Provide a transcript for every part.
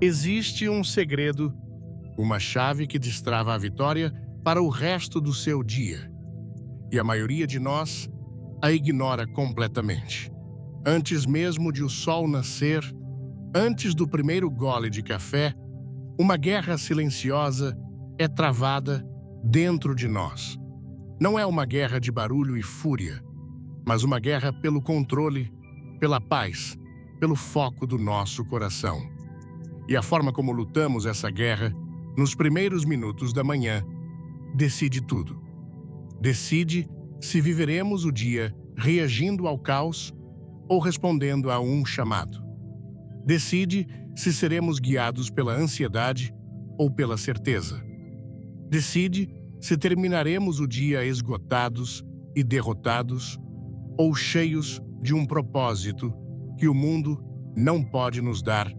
Existe um segredo, uma chave que destrava a vitória para o resto do seu dia. E a maioria de nós a ignora completamente. Antes mesmo de o sol nascer, antes do primeiro gole de café, uma guerra silenciosa é travada dentro de nós. Não é uma guerra de barulho e fúria, mas uma guerra pelo controle, pela paz, pelo foco do nosso coração. E a forma como lutamos essa guerra, nos primeiros minutos da manhã, decide tudo. Decide se viveremos o dia reagindo ao caos ou respondendo a um chamado. Decide se seremos guiados pela ansiedade ou pela certeza. Decide se terminaremos o dia esgotados e derrotados ou cheios de um propósito que o mundo não pode nos dar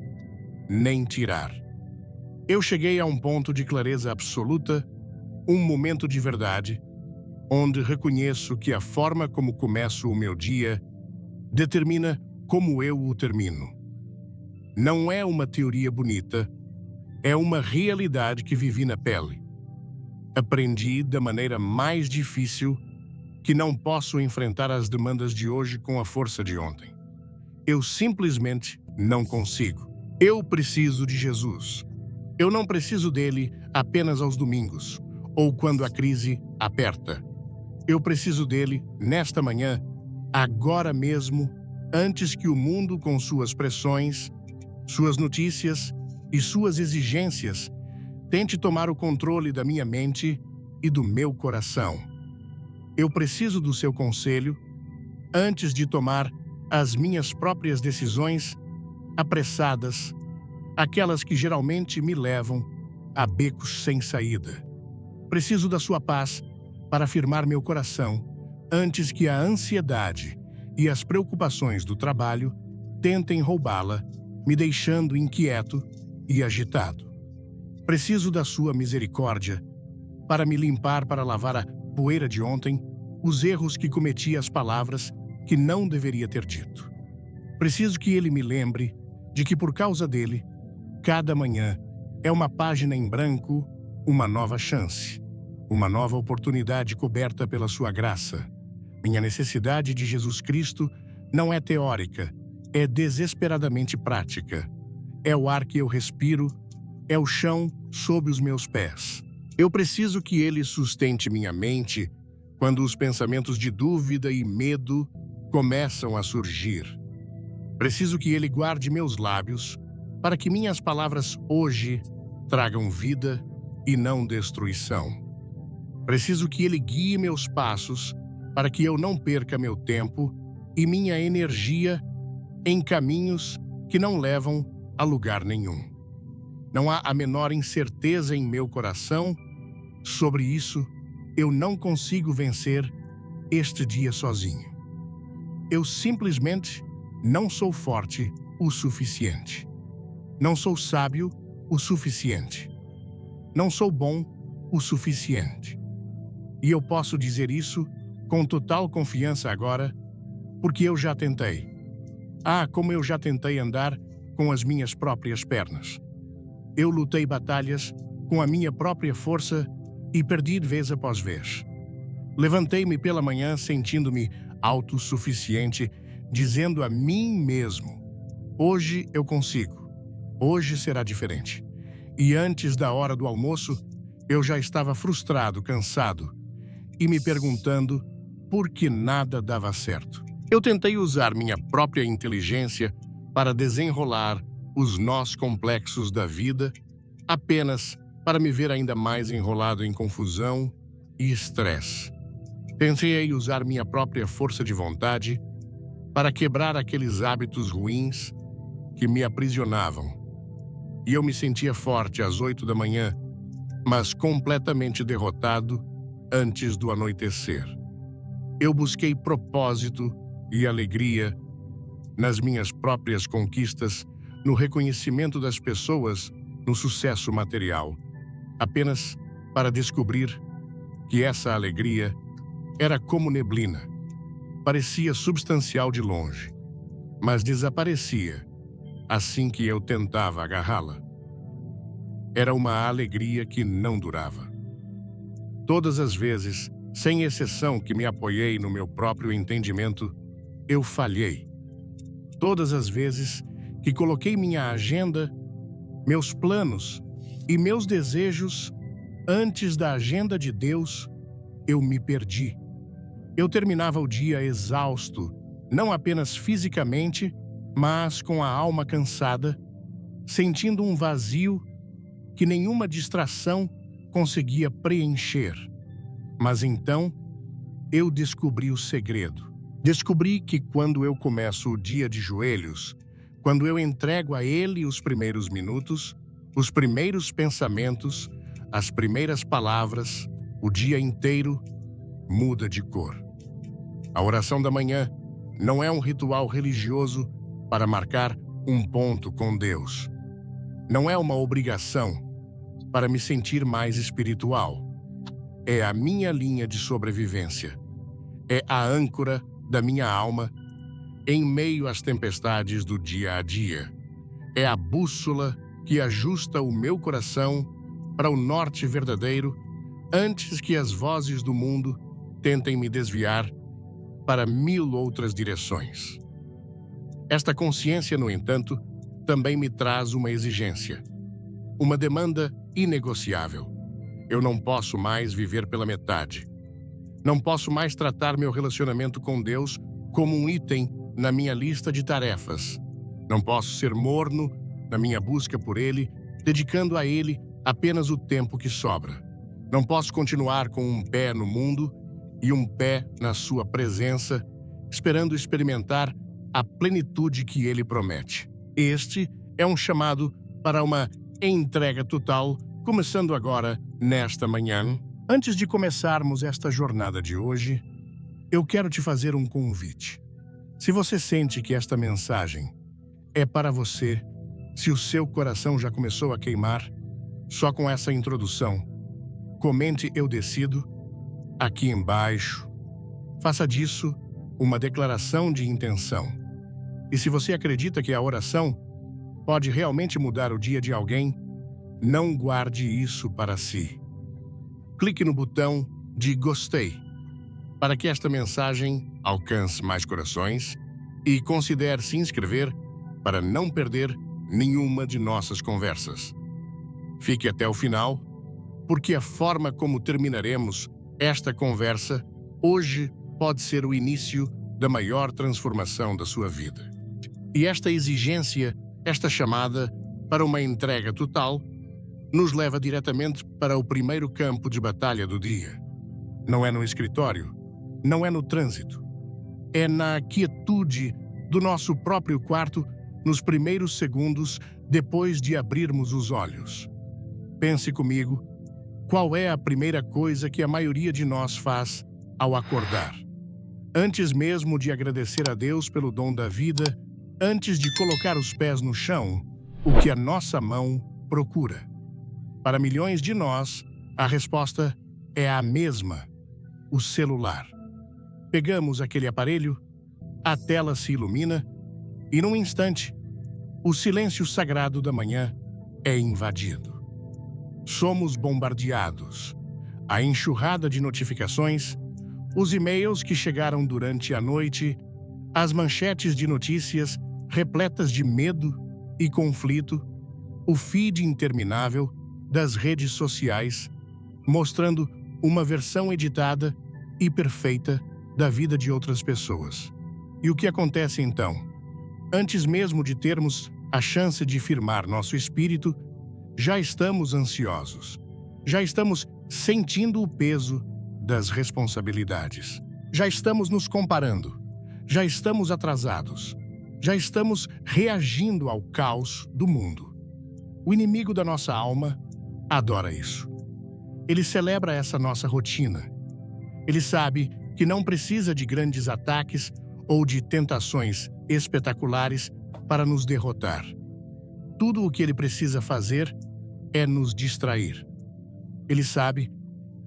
nem tirar. Eu cheguei a um ponto de clareza absoluta, um momento de verdade, onde reconheço que a forma como começo o meu dia determina como eu o termino. Não é uma teoria bonita, é uma realidade que vivi na pele. Aprendi da maneira mais difícil que não posso enfrentar as demandas de hoje com a força de ontem. Eu simplesmente não consigo. Eu preciso de Jesus. Eu não preciso dele apenas aos domingos ou quando a crise aperta. Eu preciso dele nesta manhã, agora mesmo, antes que o mundo com suas pressões, suas notícias e suas exigências tente tomar o controle da minha mente e do meu coração. Eu preciso do seu conselho antes de tomar as minhas próprias decisões apressadas, aquelas que geralmente me levam a becos sem saída. Preciso da sua paz para afirmar meu coração antes que a ansiedade e as preocupações do trabalho tentem roubá-la, me deixando inquieto e agitado. Preciso da sua misericórdia para me limpar, para lavar a poeira de ontem, os erros que cometi, as palavras que não deveria ter dito. Preciso que ele me lembre de que por causa dele, cada manhã é uma página em branco, uma nova chance, uma nova oportunidade coberta pela sua graça. Minha necessidade de Jesus Cristo não é teórica, é desesperadamente prática. É o ar que eu respiro, é o chão sob os meus pés. Eu preciso que ele sustente minha mente quando os pensamentos de dúvida e medo começam a surgir. Preciso que ele guarde meus lábios para que minhas palavras hoje tragam vida e não destruição. Preciso que ele guie meus passos para que eu não perca meu tempo e minha energia em caminhos que não levam a lugar nenhum. Não há a menor incerteza em meu coração sobre isso. Eu não consigo vencer este dia sozinho. Eu simplesmente não sou forte o suficiente. Não sou sábio o suficiente. Não sou bom o suficiente. E eu posso dizer isso com total confiança agora, porque eu já tentei. Como eu já tentei andar com as minhas próprias pernas. Eu lutei batalhas com a minha própria força e perdi vez após vez. Levantei-me pela manhã sentindo-me autossuficiente, dizendo a mim mesmo: hoje eu consigo, hoje será diferente. E antes da hora do almoço, eu já estava frustrado, cansado e me perguntando por que nada dava certo. Eu tentei usar minha própria inteligência para desenrolar os nós complexos da vida, apenas para me ver ainda mais enrolado em confusão e estresse. Tentei usar minha própria força de vontade para quebrar aqueles hábitos ruins que me aprisionavam. E eu me sentia forte às 8 da manhã, mas completamente derrotado antes do anoitecer. Eu busquei propósito e alegria nas minhas próprias conquistas, no reconhecimento das pessoas, no sucesso material, apenas para descobrir que essa alegria era como neblina. Parecia substancial de longe, mas desaparecia assim que eu tentava agarrá-la. Era uma alegria que não durava. Todas as vezes, sem exceção, que me apoiei no meu próprio entendimento, eu falhei. Todas as vezes que coloquei minha agenda, meus planos e meus desejos antes da agenda de Deus, eu me perdi. Eu terminava o dia exausto, não apenas fisicamente, mas com a alma cansada, sentindo um vazio que nenhuma distração conseguia preencher. Mas então, eu descobri o segredo. Descobri que quando eu começo o dia de joelhos, quando eu entrego a Ele os primeiros minutos, os primeiros pensamentos, as primeiras palavras, o dia inteiro muda de cor. A oração da manhã não é um ritual religioso para marcar um ponto com Deus. Não é uma obrigação para me sentir mais espiritual. É a minha linha de sobrevivência. É a âncora da minha alma em meio às tempestades do dia a dia. É a bússola que ajusta o meu coração para o norte verdadeiro antes que as vozes do mundo tentem me desviar para 1000 outras direções. Esta consciência, no entanto, também me traz uma exigência, uma demanda inegociável. Eu não posso mais viver pela metade. Não posso mais tratar meu relacionamento com Deus como um item na minha lista de tarefas. Não posso ser morno na minha busca por Ele, dedicando a Ele apenas o tempo que sobra. Não posso continuar com um pé no mundo e um pé na sua presença, esperando experimentar a plenitude que Ele promete. Este é um chamado para uma entrega total, começando agora, nesta manhã. Antes de começarmos esta jornada de hoje, eu quero te fazer um convite. Se você sente que esta mensagem é para você, se o seu coração já começou a queimar, só com essa introdução, comente "Eu decido" aqui embaixo. Faça disso uma declaração de intenção. E se você acredita que a oração pode realmente mudar o dia de alguém, não guarde isso para si. Clique no botão de "Gostei" para que esta mensagem alcance mais corações e considere se inscrever para não perder nenhuma de nossas conversas. Fique até o final, porque a forma como terminaremos esta conversa hoje pode ser o início da maior transformação da sua vida. E esta exigência, esta chamada para uma entrega total, nos leva diretamente para o primeiro campo de batalha do dia. Não é no escritório, não é no trânsito. É na quietude do nosso próprio quarto, nos primeiros segundos depois de abrirmos os olhos. Pense comigo, qual é a primeira coisa que a maioria de nós faz ao acordar? Antes mesmo de agradecer a Deus pelo dom da vida, antes de colocar os pés no chão, o que a nossa mão procura? Para milhões de nós, a resposta é a mesma: o celular. Pegamos aquele aparelho, a tela se ilumina e, num instante, o silêncio sagrado da manhã é invadido. Somos bombardeados. A enxurrada de notificações, os e-mails que chegaram durante a noite, as manchetes de notícias repletas de medo e conflito, o feed interminável das redes sociais, mostrando uma versão editada e perfeita da vida de outras pessoas. E o que acontece então? Antes mesmo de termos a chance de firmar nosso espírito, já estamos ansiosos. Já estamos sentindo o peso das responsabilidades. Já estamos nos comparando. Já estamos atrasados. Já estamos reagindo ao caos do mundo. O inimigo da nossa alma adora isso. Ele celebra essa nossa rotina. Ele sabe que não precisa de grandes ataques ou de tentações espetaculares para nos derrotar. Tudo o que ele precisa fazer é nos distrair. Ele sabe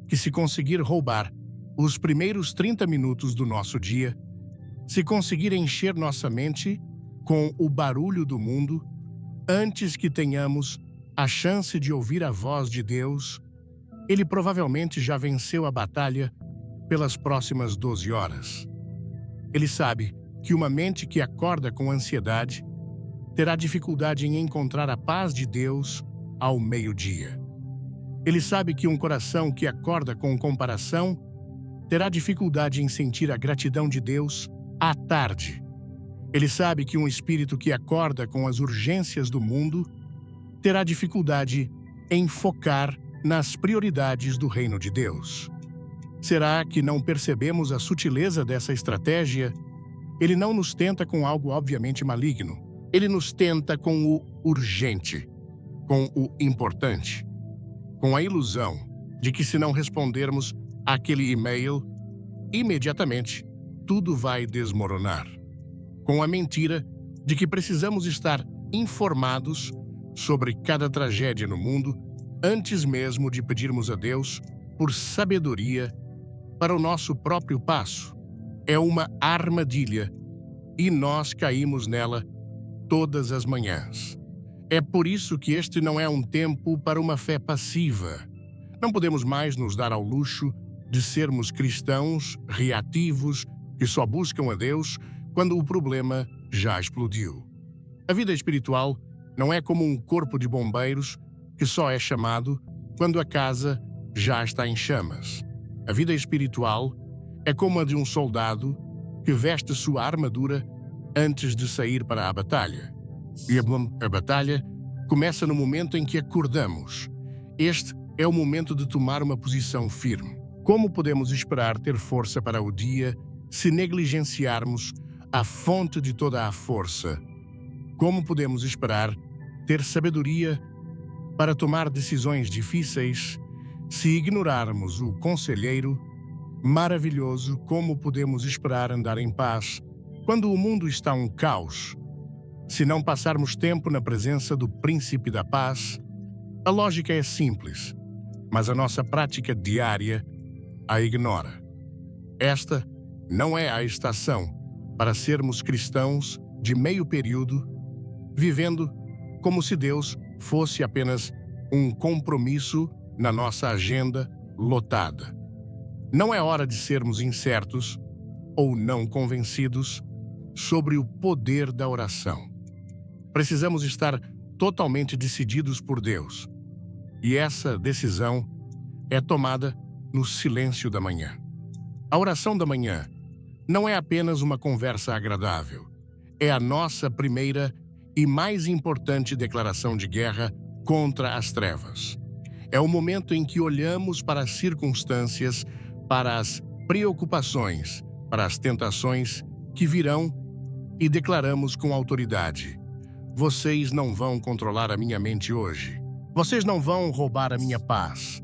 que se conseguir roubar os primeiros 30 minutos do nosso dia, se conseguir encher nossa mente com o barulho do mundo, antes que tenhamos a chance de ouvir a voz de Deus, ele provavelmente já venceu a batalha pelas próximas 12 horas. Ele sabe que uma mente que acorda com ansiedade terá dificuldade em encontrar a paz de Deus ao meio-dia. Ele sabe que um coração que acorda com comparação terá dificuldade em sentir a gratidão de Deus à tarde. Ele sabe que um espírito que acorda com as urgências do mundo terá dificuldade em focar nas prioridades do reino de Deus. Será que não percebemos a sutileza dessa estratégia? Ele não nos tenta com algo obviamente maligno. Ele nos tenta com o urgente, com o importante, com a ilusão de que se não respondermos àquele e-mail, imediatamente tudo vai desmoronar. Com a mentira de que precisamos estar informados sobre cada tragédia no mundo antes mesmo de pedirmos a Deus por sabedoria para o nosso próprio passo. É uma armadilha e nós caímos nela todas as manhãs. É por isso que este não é um tempo para uma fé passiva. Não podemos mais nos dar ao luxo de sermos cristãos reativos que só buscam a Deus quando o problema já explodiu. A vida espiritual não é como um corpo de bombeiros que só é chamado quando a casa já está em chamas. A vida espiritual é como a de um soldado que veste sua armadura antes de sair para a batalha. E a batalha começa no momento em que acordamos. Este é o momento de tomar uma posição firme. Como podemos esperar ter força para o dia se negligenciarmos a fonte de toda a força? Como podemos esperar ter sabedoria para tomar decisões difíceis se ignorarmos o conselheiro maravilhoso? Como podemos esperar andar em paz quando o mundo está um caos? Se não passarmos tempo na presença do Príncipe da Paz, a lógica é simples, mas a nossa prática diária a ignora. Esta não é a estação para sermos cristãos de meio período, vivendo como se Deus fosse apenas um compromisso na nossa agenda lotada. Não é hora de sermos incertos ou não convencidos sobre o poder da oração. Precisamos estar totalmente decididos por Deus, e essa decisão é tomada no silêncio da manhã. A oração da manhã não é apenas uma conversa agradável, é a nossa primeira e mais importante declaração de guerra contra as trevas. É o momento em que olhamos para as circunstâncias, para as preocupações, para as tentações que virão e declaramos com autoridade: vocês não vão controlar a minha mente hoje. Vocês não vão roubar a minha paz.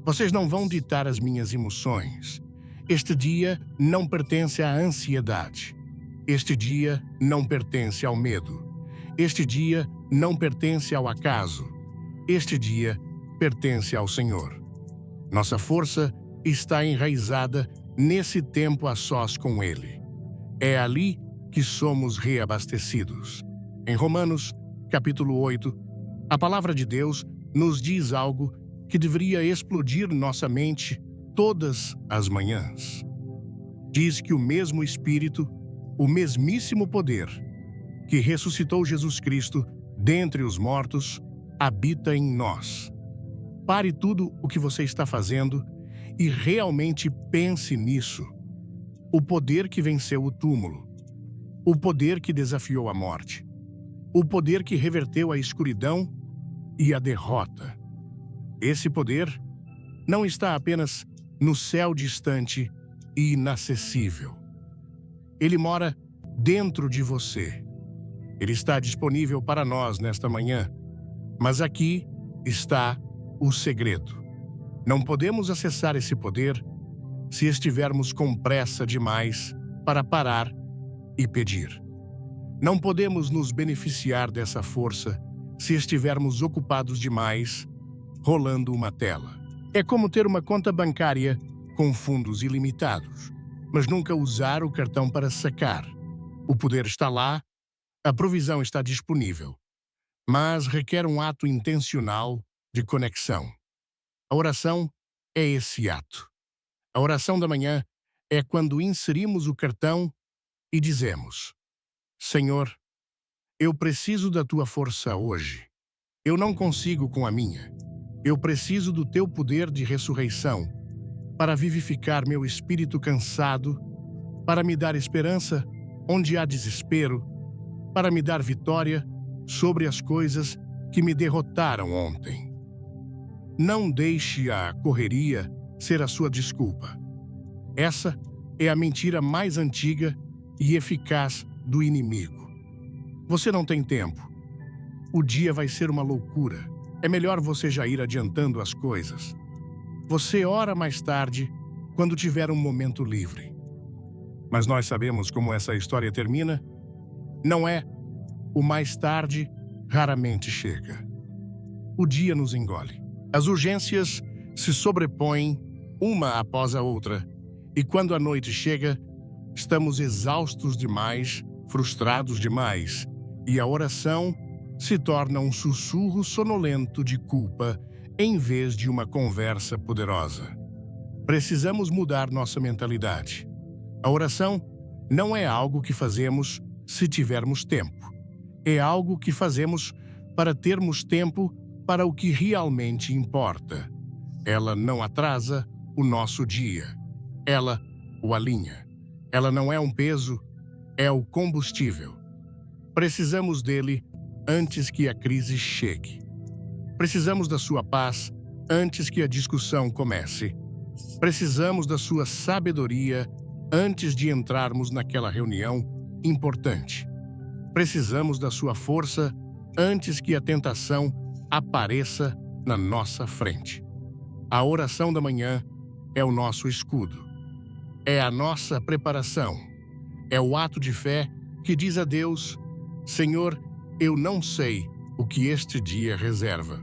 Vocês não vão ditar as minhas emoções. Este dia não pertence à ansiedade. Este dia não pertence ao medo. Este dia não pertence ao acaso. Este dia pertence ao Senhor. Nossa força está enraizada nesse tempo a sós com Ele. É ali que somos reabastecidos. Em Romanos, capítulo 8, a palavra de Deus nos diz algo que deveria explodir nossa mente todas as manhãs. Diz que o mesmo Espírito, o mesmíssimo poder que ressuscitou Jesus Cristo dentre os mortos, habita em nós. Pare tudo o que você está fazendo e realmente pense nisso. O poder que venceu o túmulo, o poder que desafiou a morte, o poder que reverteu a escuridão e a derrota. Esse poder não está apenas no céu distante e inacessível. Ele mora dentro de você. Ele está disponível para nós nesta manhã. Mas aqui está o segredo. Não podemos acessar esse poder se estivermos com pressa demais para parar e pedir. Não podemos nos beneficiar dessa força se estivermos ocupados demais rolando uma tela. É como ter uma conta bancária com fundos ilimitados, mas nunca usar o cartão para sacar. O poder está lá, a provisão está disponível, mas requer um ato intencional de conexão. A oração é esse ato. A oração da manhã é quando inserimos o cartão e dizemos: Senhor, eu preciso da tua força hoje. Eu não consigo com a minha. Eu preciso do teu poder de ressurreição para vivificar meu espírito cansado, para me dar esperança onde há desespero, para me dar vitória sobre as coisas que me derrotaram ontem. Não deixe a correria ser a sua desculpa. Essa é a mentira mais antiga e eficaz do inimigo. Você não tem tempo. O dia vai ser uma loucura. É melhor você já ir adiantando as coisas. Você ora mais tarde, quando tiver um momento livre. Mas nós sabemos como essa história termina. Não é? O mais tarde raramente chega. O dia nos engole. As urgências se sobrepõem uma após a outra. E quando a noite chega, estamos exaustos demais, frustrados demais. E a oração se torna um sussurro sonolento de culpa em vez de uma conversa poderosa. Precisamos mudar nossa mentalidade. A oração não é algo que fazemos se tivermos tempo. É algo que fazemos para termos tempo para o que realmente importa. Ela não atrasa o nosso dia. Ela o alinha. Ela não é um peso, é o combustível. Precisamos dele antes que a crise chegue. Precisamos da sua paz antes que a discussão comece. Precisamos da sua sabedoria antes de entrarmos naquela reunião importante. Precisamos da sua força antes que a tentação apareça na nossa frente. A oração da manhã é o nosso escudo. É a nossa preparação. É o ato de fé que diz a Deus: Senhor, eu não sei o que este dia reserva.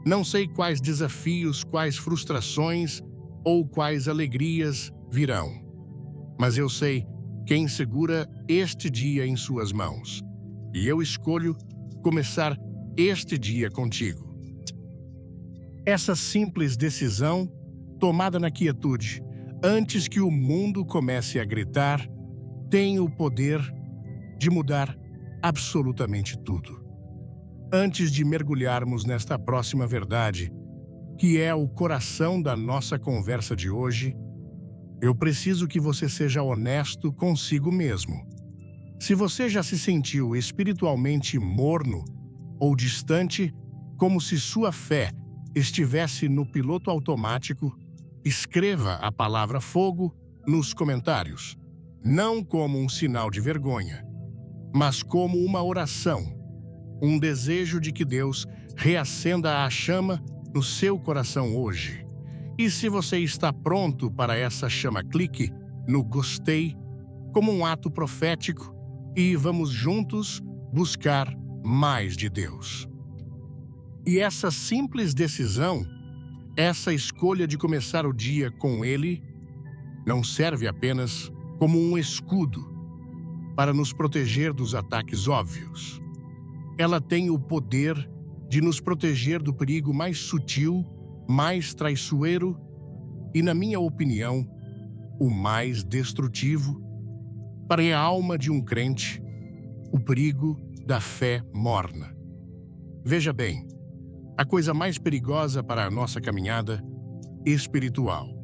Não sei quais desafios, quais frustrações ou quais alegrias virão. Mas eu sei quem segura este dia em suas mãos. E eu escolho começar este dia contigo. Essa simples decisão, tomada na quietude, antes que o mundo comece a gritar, tem o poder de mudar absolutamente tudo. Antes de mergulharmos nesta próxima verdade, que é o coração da nossa conversa de hoje, eu preciso que você seja honesto consigo mesmo. Se você já se sentiu espiritualmente morno ou distante, como se sua fé estivesse no piloto automático, escreva a palavra fogo nos comentários. Não como um sinal de vergonha, mas como uma oração, um desejo de que Deus reacenda a chama no seu coração hoje. E se você está pronto para essa chama, clique no gostei como um ato profético e vamos juntos buscar mais de Deus. E essa simples decisão, essa escolha de começar o dia com Ele, não serve apenas como um escudo para nos proteger dos ataques óbvios. Ela tem o poder de nos proteger do perigo mais sutil, mais traiçoeiro e, na minha opinião, o mais destrutivo para a alma de um crente, o perigo da fé morna. Veja bem, a coisa mais perigosa para a nossa caminhada espiritual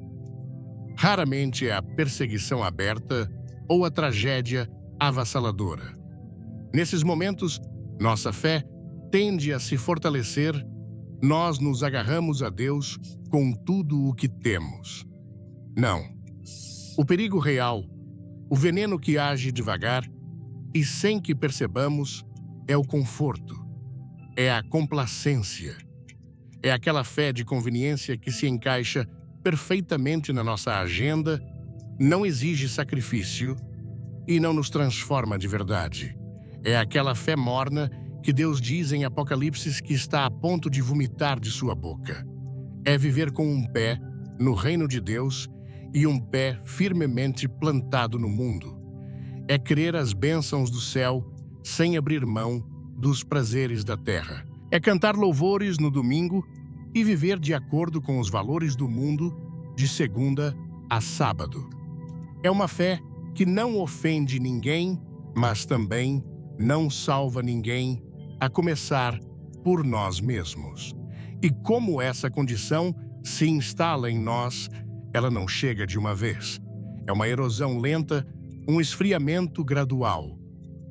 raramente é a perseguição aberta ou a tragédia avassaladora. Nesses momentos, nossa fé tende a se fortalecer, nós nos agarramos a Deus com tudo o que temos. Não. O perigo real, o veneno que age devagar e sem que percebamos, é o conforto, é a complacência, é aquela fé de conveniência que se encaixa perfeitamente na nossa agenda, não exige sacrifício e não nos transforma de verdade. É aquela fé morna que Deus diz em Apocalipse que está a ponto de vomitar de sua boca. É viver com um pé no reino de Deus e um pé firmemente plantado no mundo. É crer as bênçãos do céu sem abrir mão dos prazeres da terra. É cantar louvores no domingo e viver de acordo com os valores do mundo de segunda a sábado. É uma fé que não ofende ninguém, mas também não salva ninguém, a começar por nós mesmos. E como essa condição se instala em nós, ela não chega de uma vez. É uma erosão lenta, um esfriamento gradual.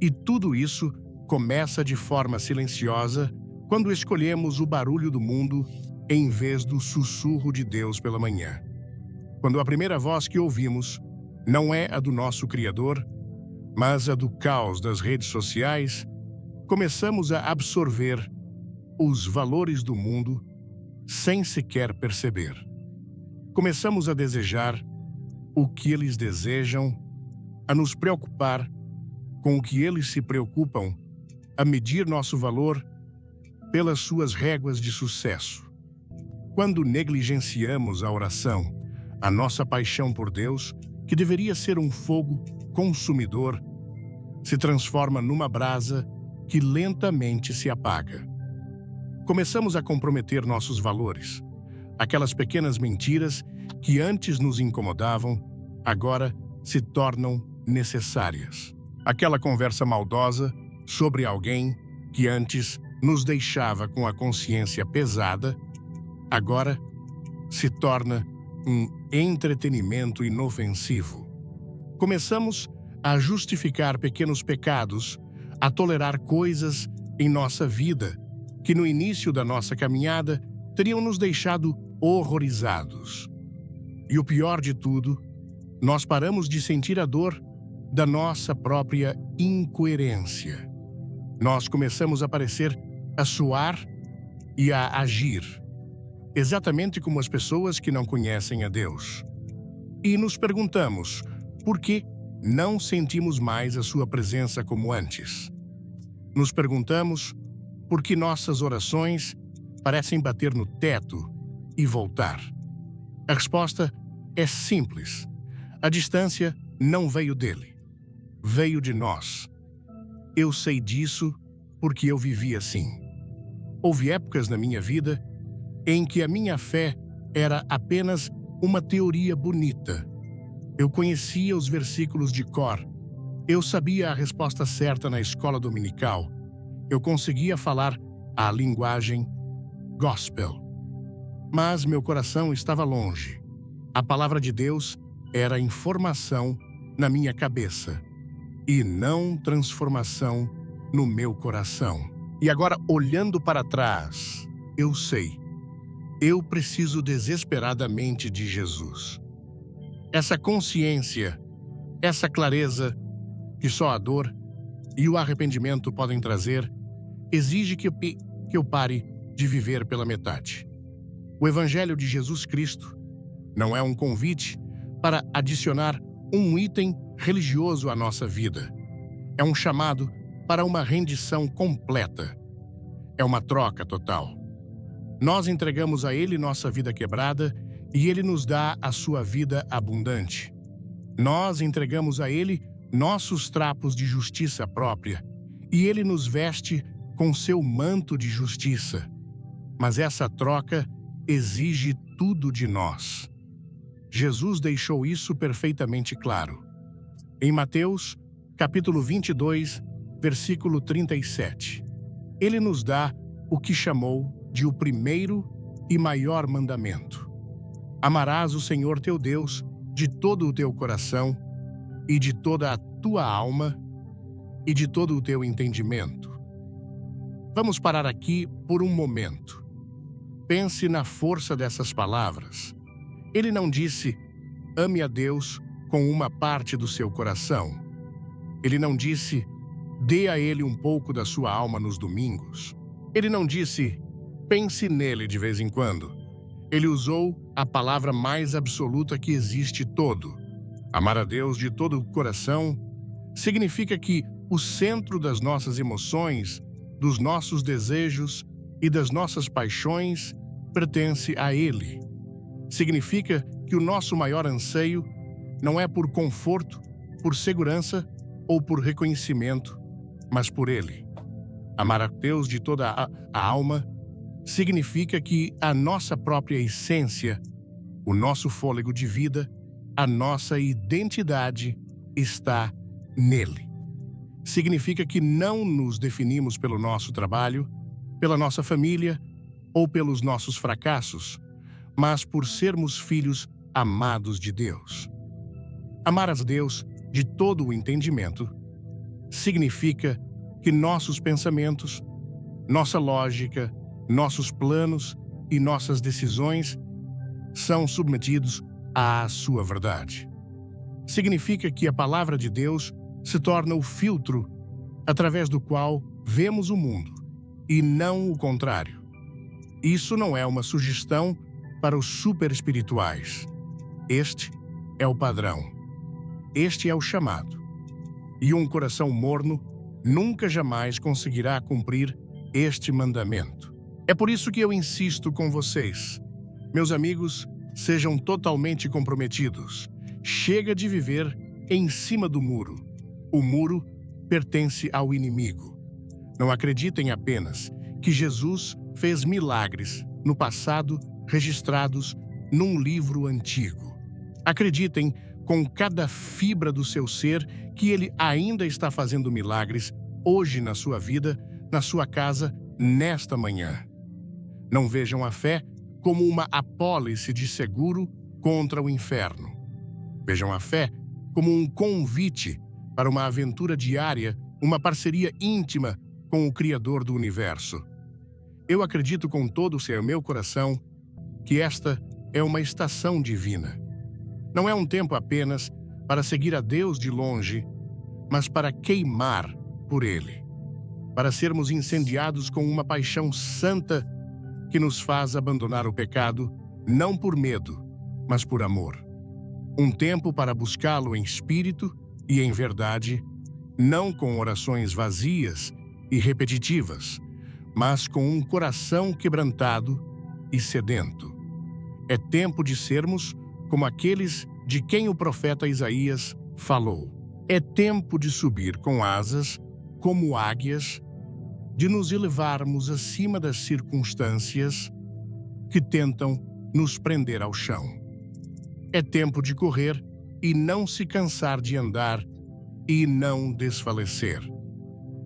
E tudo isso começa de forma silenciosa quando escolhemos o barulho do mundo em vez do sussurro de Deus pela manhã. Quando a primeira voz que ouvimos não é a do nosso Criador, mas a do caos das redes sociais, começamos a absorver os valores do mundo sem sequer perceber. Começamos a desejar o que eles desejam, a nos preocupar com o que eles se preocupam, a medir nosso valor pelas suas réguas de sucesso. Quando negligenciamos a oração, a nossa paixão por Deus, que deveria ser um fogo consumidor, se transforma numa brasa que lentamente se apaga. Começamos a comprometer nossos valores. Aquelas pequenas mentiras que antes nos incomodavam, agora se tornam necessárias. Aquela conversa maldosa sobre alguém que antes nos deixava com a consciência pesada, agora se torna um entretenimento inofensivo. Começamos a justificar pequenos pecados, a tolerar coisas em nossa vida que no início da nossa caminhada teriam nos deixado horrorizados. E o pior de tudo, nós paramos de sentir a dor da nossa própria incoerência. Nós começamos a parecer a suar e a agir, exatamente como as pessoas que não conhecem a Deus. E nos perguntamos por que não sentimos mais a sua presença como antes. Nos perguntamos por que nossas orações parecem bater no teto e voltar. A resposta é simples. A distância não veio dele, veio de nós. Eu sei disso porque eu vivi assim. Houve épocas na minha vida em que a minha fé era apenas uma teoria bonita. Eu conhecia os versículos de cor. Eu sabia a resposta certa na escola dominical. Eu conseguia falar a linguagem gospel. Mas meu coração estava longe. A palavra de Deus era informação na minha cabeça e não transformação no meu coração. E agora, olhando para trás, eu sei. Eu preciso desesperadamente de Jesus. Essa consciência, essa clareza que só a dor e o arrependimento podem trazer, exige que eu pare de viver pela metade. O Evangelho de Jesus Cristo não é um convite para adicionar um item religioso à nossa vida. É um chamado para uma rendição completa. É uma troca total. Nós entregamos a Ele nossa vida quebrada e Ele nos dá a sua vida abundante. Nós entregamos a Ele nossos trapos de justiça própria e Ele nos veste com seu manto de justiça. Mas essa troca exige tudo de nós. Jesus deixou isso perfeitamente claro. Em Mateus, capítulo 22, versículo 37, Ele nos dá o que chamou de o primeiro e maior mandamento. Amarás o Senhor teu Deus de todo o teu coração e de toda a tua alma e de todo o teu entendimento. Vamos parar aqui por um momento. Pense na força dessas palavras. Ele não disse, ame a Deus com uma parte do seu coração. Ele não disse, dê a Ele um pouco da sua alma nos domingos. Ele não disse, pense nele de vez em quando. Ele usou a palavra mais absoluta que existe todo. Amar a Deus de todo o coração significa que o centro das nossas emoções, dos nossos desejos e das nossas paixões pertence a Ele. Significa que o nosso maior anseio não é por conforto, por segurança ou por reconhecimento, mas por Ele. Amar a Deus de toda a alma significa que a nossa própria essência, o nosso fôlego de vida, a nossa identidade está nele. Significa que não nos definimos pelo nosso trabalho, pela nossa família ou pelos nossos fracassos, mas por sermos filhos amados de Deus. Amar a Deus de todo o entendimento significa que nossos pensamentos, nossa lógica, nossos planos e nossas decisões são submetidos à sua verdade. Significa que a palavra de Deus se torna o filtro através do qual vemos o mundo, e não o contrário. Isso não é uma sugestão para os superespirituais. Este é o padrão. Este é o chamado. E um coração morno nunca jamais conseguirá cumprir este mandamento. É por isso que eu insisto com vocês. Meus amigos, sejam totalmente comprometidos. Chega de viver em cima do muro. O muro pertence ao inimigo. Não acreditem apenas que Jesus fez milagres no passado registrados num livro antigo. Acreditem com cada fibra do seu ser que ele ainda está fazendo milagres hoje na sua vida, na sua casa, nesta manhã. Não vejam a fé como uma apólice de seguro contra o inferno. Vejam a fé como um convite para uma aventura diária, uma parceria íntima com o Criador do Universo. Eu acredito com todo o meu coração que esta é uma estação divina. Não é um tempo apenas para seguir a Deus de longe, mas para queimar por Ele, para sermos incendiados com uma paixão santa que nos faz abandonar o pecado, não por medo, mas por amor. Um tempo para buscá-lo em espírito e em verdade, não com orações vazias e repetitivas, mas com um coração quebrantado e sedento. É tempo de sermos como aqueles de quem o profeta Isaías falou. É tempo de subir com asas como águias, de nos elevarmos acima das circunstâncias que tentam nos prender ao chão. É tempo de correr e não se cansar de andar e não desfalecer.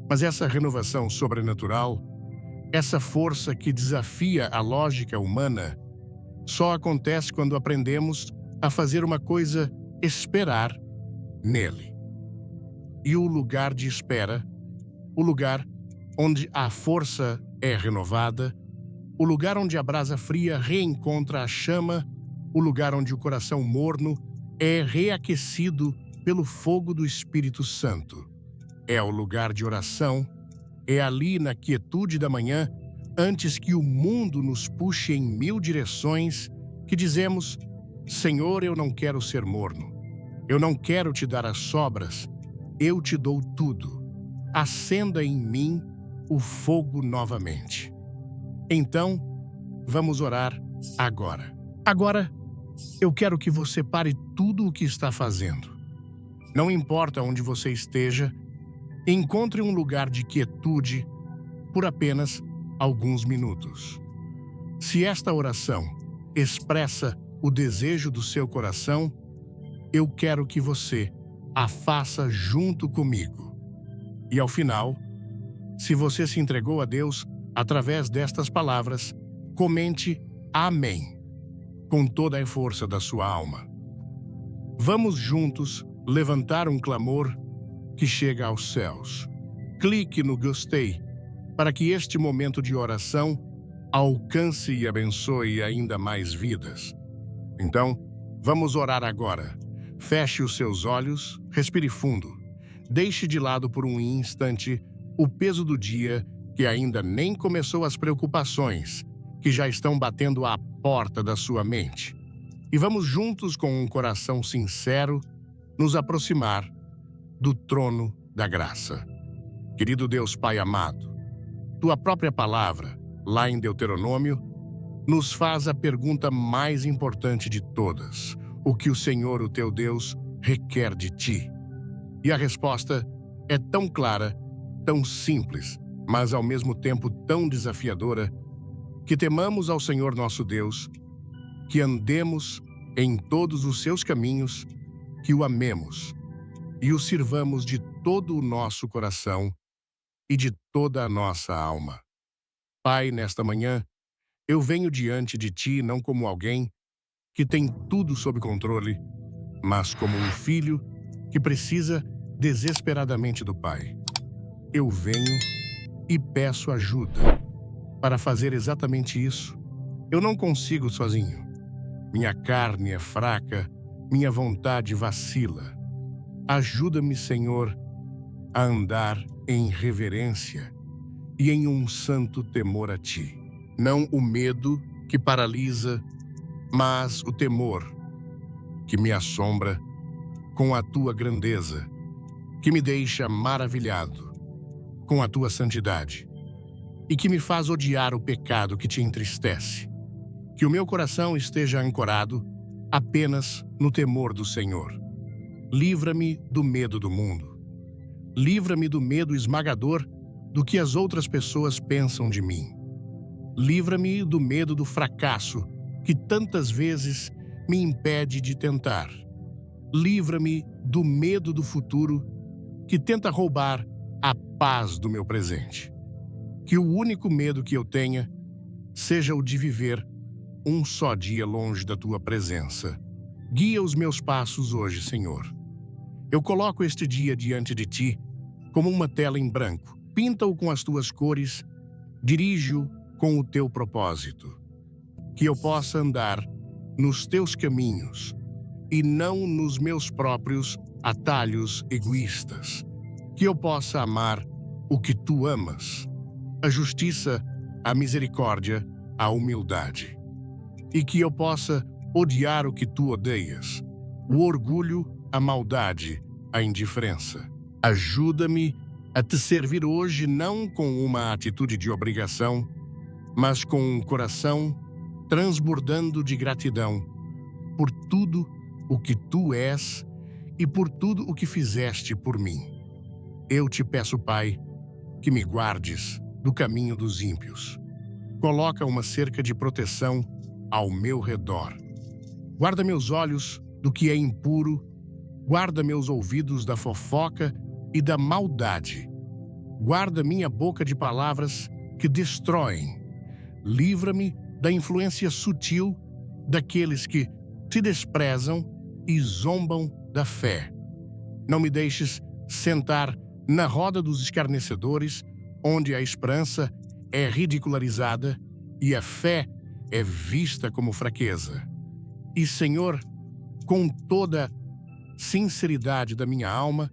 Mas essa renovação sobrenatural, essa força que desafia a lógica humana, só acontece quando aprendemos a fazer uma coisa: esperar nele. E o lugar de espera, o lugar onde a força é renovada, o lugar onde a brasa fria reencontra a chama, o lugar onde o coração morno é reaquecido pelo fogo do Espírito Santo. É o lugar de oração, é ali na quietude da manhã, antes que o mundo nos puxe em 1000 direções, que dizemos: Senhor, eu não quero ser morno. Eu não quero te dar as sobras. Eu te dou tudo. Acenda em mim o fogo novamente. Então, vamos orar agora. Agora, eu quero que você pare tudo o que está fazendo. Não importa onde você esteja, encontre um lugar de quietude por apenas alguns minutos. Se esta oração expressa o desejo do seu coração, eu quero que você a faça junto comigo. E ao final, se você se entregou a Deus através destas palavras, comente Amém, com toda a força da sua alma. Vamos juntos levantar um clamor que chega aos céus. Clique no gostei para que este momento de oração alcance e abençoe ainda mais vidas. Então, vamos orar agora. Feche os seus olhos, respire fundo. Deixe de lado por um instante o peso do dia que ainda nem começou, as preocupações que já estão batendo à porta da sua mente. E vamos juntos, com um coração sincero, nos aproximar do trono da graça. Querido Deus Pai amado, tua própria palavra, lá em Deuteronômio, nos faz a pergunta mais importante de todas: o que o Senhor, o teu Deus, requer de ti? E a resposta é tão clara, tão simples, mas ao mesmo tempo tão desafiadora, que temamos ao Senhor nosso Deus, que andemos em todos os seus caminhos, que o amemos e o sirvamos de todo o nosso coração e de toda a nossa alma. Pai, nesta manhã, eu venho diante de Ti não como alguém que tem tudo sob controle, mas como um filho que precisa desesperadamente do Pai. Eu venho e peço ajuda para fazer exatamente isso. Eu não consigo sozinho. Minha carne é fraca, minha vontade vacila. Ajuda-me, Senhor, a andar em reverência e em um santo temor a Ti. Não o medo que paralisa, mas o temor que me assombra com a Tua grandeza, que me deixa maravilhado com a Tua santidade e que me faz odiar o pecado que Te entristece. Que o meu coração esteja ancorado apenas no temor do Senhor. Livra-me do medo do mundo. Livra-me do medo esmagador do que as outras pessoas pensam de mim. Livra-me do medo do fracasso que tantas vezes me impede de tentar. Livra-me do medo do futuro que tenta roubar a paz do meu presente. Que o único medo que eu tenha seja o de viver um só dia longe da Tua presença. Guia os meus passos hoje, Senhor. Eu coloco este dia diante de Ti como uma tela em branco. Pinta-o com as Tuas cores, dirige-o com o Teu propósito. Que eu possa andar nos Teus caminhos e não nos meus próprios atalhos egoístas. Que eu possa amar o que Tu amas, a justiça, a misericórdia, a humildade. E que eu possa odiar o que Tu odeias, o orgulho, a maldade, a indiferença. Ajuda-me a Te servir hoje não com uma atitude de obrigação, mas com um coração transbordando de gratidão por tudo o que Tu és e por tudo o que fizeste por mim. Eu Te peço, Pai, que me guardes do caminho dos ímpios. Coloca uma cerca de proteção ao meu redor. Guarda meus olhos do que é impuro, guarda meus ouvidos da fofoca e da maldade. Guarda minha boca de palavras que destroem. Livra-me da influência sutil daqueles que Te desprezam e zombam da fé. Não me deixes sentar na roda dos escarnecedores, onde a esperança é ridicularizada e a fé é vista como fraqueza. E, Senhor, com toda sinceridade da minha alma,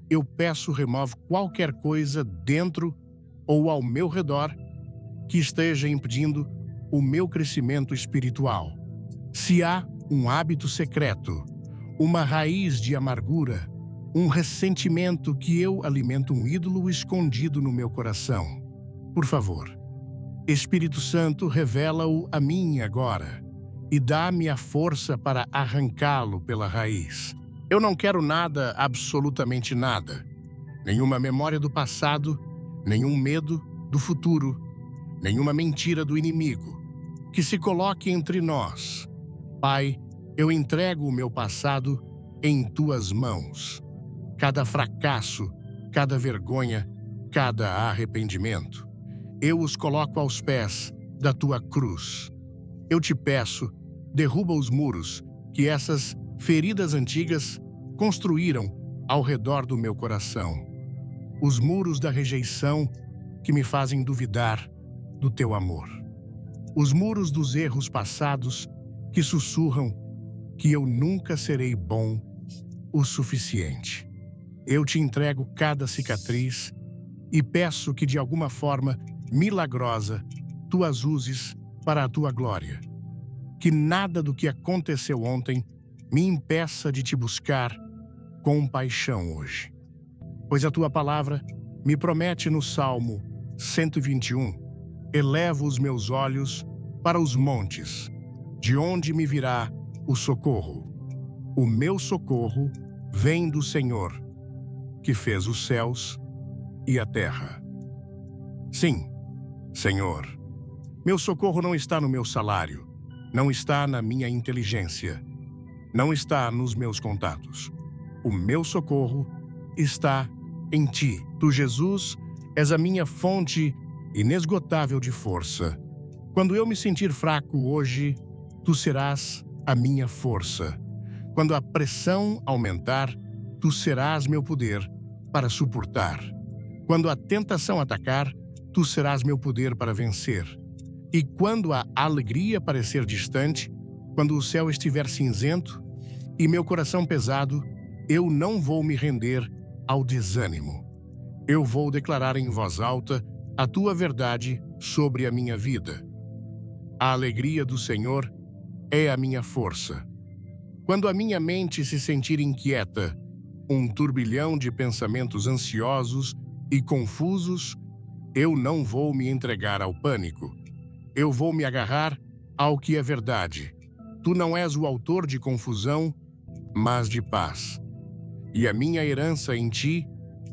eu peço remove qualquer coisa dentro ou ao meu redor que esteja impedindo o meu crescimento espiritual. Se há um hábito secreto, uma raiz de amargura, um ressentimento que eu alimento um ídolo escondido no meu coração, por favor, Espírito Santo, revela-o a mim agora e dá-me a força para arrancá-lo pela raiz. Eu não quero nada, absolutamente nada. Nenhuma memória do passado, nenhum medo do futuro, nenhuma mentira do inimigo que se coloque entre nós. Pai, eu entrego o meu passado em Tuas mãos. Cada fracasso, cada vergonha, cada arrependimento, eu os coloco aos pés da Tua cruz. Eu Te peço, derruba os muros que essas feridas antigas construíram ao redor do meu coração. Os muros da rejeição que me fazem duvidar do Teu amor. Os muros dos erros passados que sussurram que eu nunca serei bom o suficiente. Eu Te entrego cada cicatriz e peço que de alguma forma milagrosa Tu as uses para a Tua glória. Que nada do que aconteceu ontem me impeça de Te buscar com paixão hoje. Pois a Tua palavra me promete no Salmo 121, elevo os meus olhos para os montes, de onde me virá o socorro. O meu socorro vem do Senhor, que fez os céus e a terra. Sim, Senhor. Meu socorro não está no meu salário, não está na minha inteligência, não está nos meus contatos. O meu socorro está em Ti. Tu, Jesus, és a minha fonte inesgotável de força. Quando eu me sentir fraco hoje, Tu serás a minha força. Quando a pressão aumentar, Tu serás meu poder para suportar. Quando a tentação atacar, Tu serás meu poder para vencer. E quando a alegria parecer distante, quando o céu estiver cinzento e meu coração pesado, eu não vou me render ao desânimo. Eu vou declarar em voz alta a Tua verdade sobre a minha vida. A alegria do Senhor é a minha força. Quando a minha mente se sentir inquieta, um turbilhão de pensamentos ansiosos e confusos, eu não vou me entregar ao pânico. Eu vou me agarrar ao que é verdade. Tu não és o autor de confusão, mas de paz. E a minha herança em Ti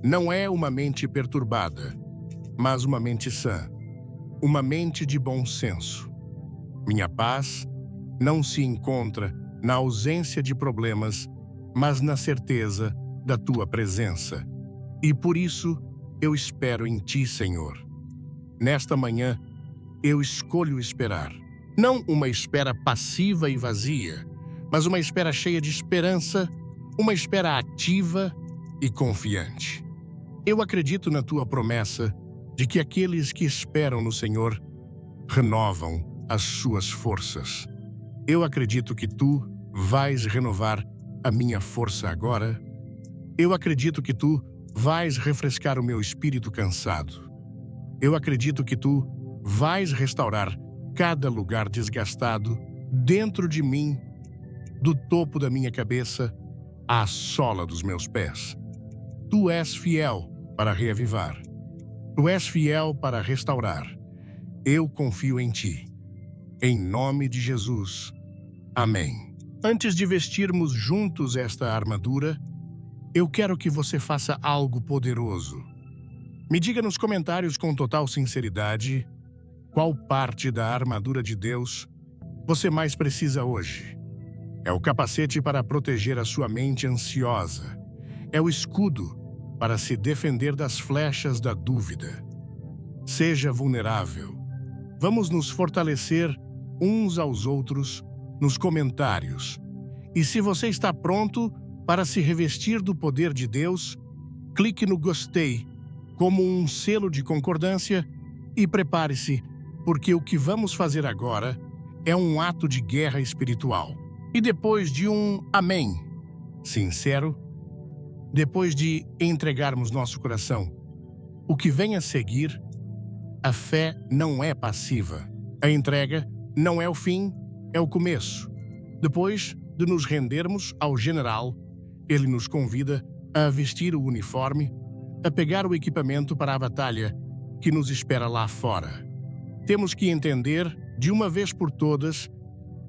não é uma mente perturbada, mas uma mente sã, uma mente de bom senso. Minha paz não se encontra na ausência de problemas, mas na certeza da Tua presença. E por isso eu espero em Ti, Senhor. Nesta manhã, eu escolho esperar. Não uma espera passiva e vazia, mas uma espera cheia de esperança, uma espera ativa e confiante. Eu acredito na Tua promessa de que aqueles que esperam no Senhor renovam as suas forças. Eu acredito que Tu vais renovar a minha força agora. Eu acredito que Tu vais refrescar o meu espírito cansado. Eu acredito que Tu vais restaurar cada lugar desgastado dentro de mim, do topo da minha cabeça à sola dos meus pés. Tu és fiel para reavivar. Tu és fiel para restaurar. Eu confio em Ti. Em nome de Jesus. Amém. Antes de vestirmos juntos esta armadura, eu quero que você faça algo poderoso. Me diga nos comentários com total sinceridade qual parte da armadura de Deus você mais precisa hoje. É o capacete para proteger a sua mente ansiosa. É o escudo para se defender das flechas da dúvida. Seja vulnerável. Vamos nos fortalecer uns aos outros nos comentários. E se você está pronto para se revestir do poder de Deus, clique no gostei como um selo de concordância e prepare-se, porque o que vamos fazer agora é um ato de guerra espiritual. E depois de um amém sincero, depois de entregarmos nosso coração, o que vem a seguir, a fé não é passiva. A entrega não é o fim, é o começo. Depois de nos rendermos ao general, ele nos convida a vestir o uniforme, a pegar o equipamento para a batalha que nos espera lá fora. Temos que entender, de uma vez por todas,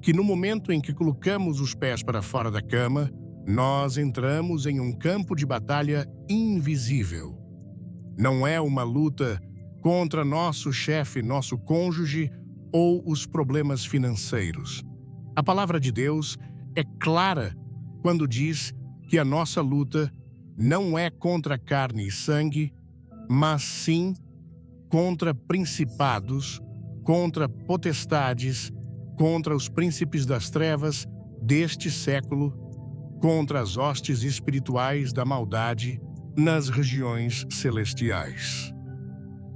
que no momento em que colocamos os pés para fora da cama, nós entramos em um campo de batalha invisível. Não é uma luta contra nosso chefe, nosso cônjuge ou os problemas financeiros. A palavra de Deus é clara quando diz que a nossa luta não é contra carne e sangue, mas sim contra principados, contra potestades, contra os príncipes das trevas deste século, contra as hostes espirituais da maldade nas regiões celestiais.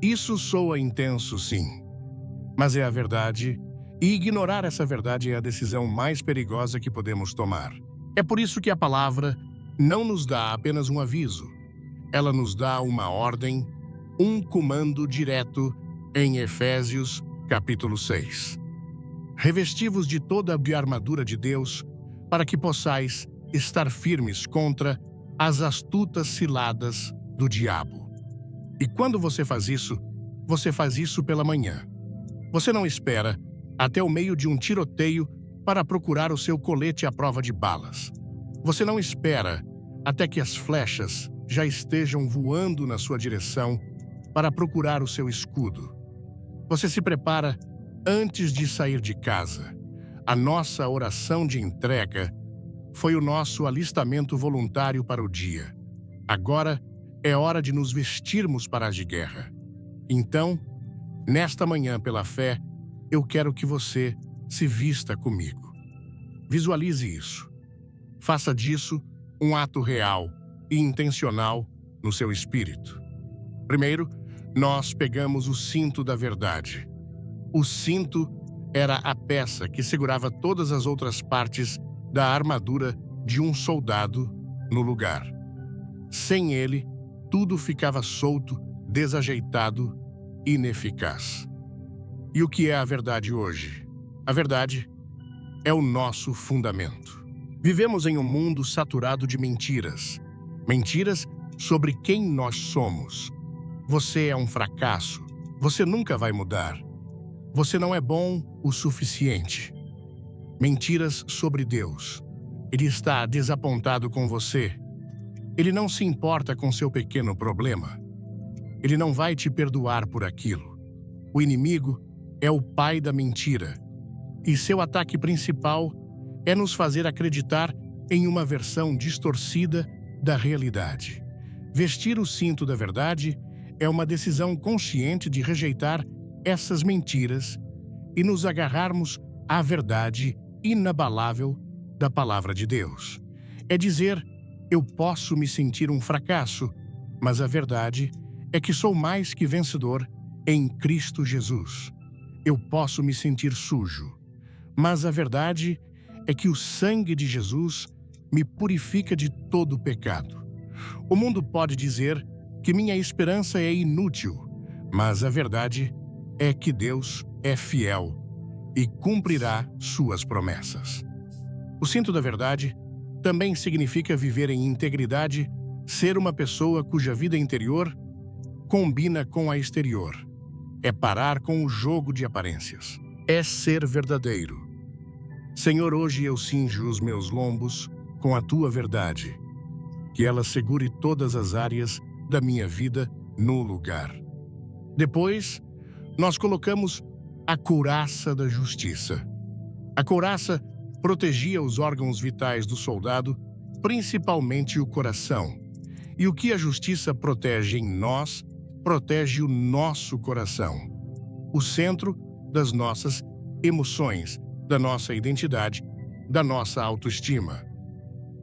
Isso soa intenso, sim, mas é a verdade, e ignorar essa verdade é a decisão mais perigosa que podemos tomar. É por isso que a palavra não nos dá apenas um aviso, ela nos dá uma ordem, um comando direto em Efésios, capítulo 6. Revesti-vos de toda a armadura de Deus, para que possais estar firmes contra as astutas ciladas do diabo. E quando você faz isso pela manhã. Você não espera até o meio de um tiroteio para procurar o seu colete à prova de balas. Você não espera até que as flechas já estejam voando na sua direção para procurar o seu escudo. Você se prepara antes de sair de casa. A nossa oração de entrega foi o nosso alistamento voluntário para o dia. Agora é hora de nos vestirmos para as de guerra. Então, nesta manhã, pela fé, eu quero que você se vista comigo. Visualize isso. Faça disso um ato real e intencional no seu espírito. Primeiro, nós pegamos o cinto da verdade. O cinto era a peça que segurava todas as outras partes da armadura de um soldado no lugar. Sem ele, tudo ficava solto, desajeitado, ineficaz. E o que é a verdade hoje? A verdade é o nosso fundamento. Vivemos em um mundo saturado de mentiras. Mentiras sobre quem nós somos. Você é um fracasso. Você nunca vai mudar. Você não é bom o suficiente. Mentiras sobre Deus. Ele está desapontado com você. Ele não se importa com seu pequeno problema. Ele não vai te perdoar por aquilo. O inimigo é o pai da mentira. E seu ataque principal é nos fazer acreditar em uma versão distorcida da realidade. Vestir o cinto da verdade é uma decisão consciente de rejeitar essas mentiras e nos agarrarmos à verdade inabalável da palavra de Deus. É dizer, eu posso me sentir um fracasso, mas a verdade é que sou mais que vencedor em Cristo Jesus. Eu posso me sentir sujo, mas a verdade é que o sangue de Jesus me purifica de todo o pecado. O mundo pode dizer que minha esperança é inútil, mas a verdade é que Deus é fiel e cumprirá suas promessas. O cinto da verdade também significa viver em integridade, ser uma pessoa cuja vida interior combina com a exterior. É parar com o jogo de aparências. É ser verdadeiro. Senhor, hoje eu cinjo os meus lombos com a tua verdade, que ela segure todas as áreas da minha vida no lugar. Depois, nós colocamos a couraça da justiça. A couraça protegia os órgãos vitais do soldado, principalmente o coração. E o que a justiça protege em nós, protege o nosso coração. O centro das nossas emoções, da nossa identidade, da nossa autoestima.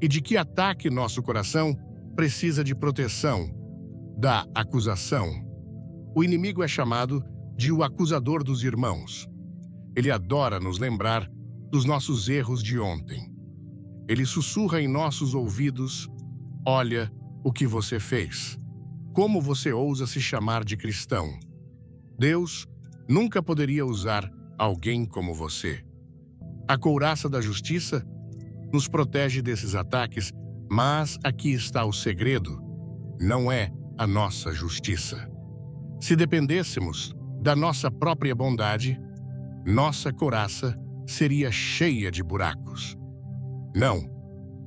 E de que ataque nosso coração precisa de proteção, da acusação. O inimigo é chamado de o acusador dos irmãos. Ele adora nos lembrar dos nossos erros de ontem. Ele sussurra em nossos ouvidos, olha o que você fez. Como você ousa se chamar de cristão? Deus nunca poderia usar alguém como você. A couraça da justiça nos protege desses ataques, mas aqui está o segredo. Não é a nossa justiça. Se dependêssemos da nossa própria bondade, nossa couraça seria cheia de buracos. Não.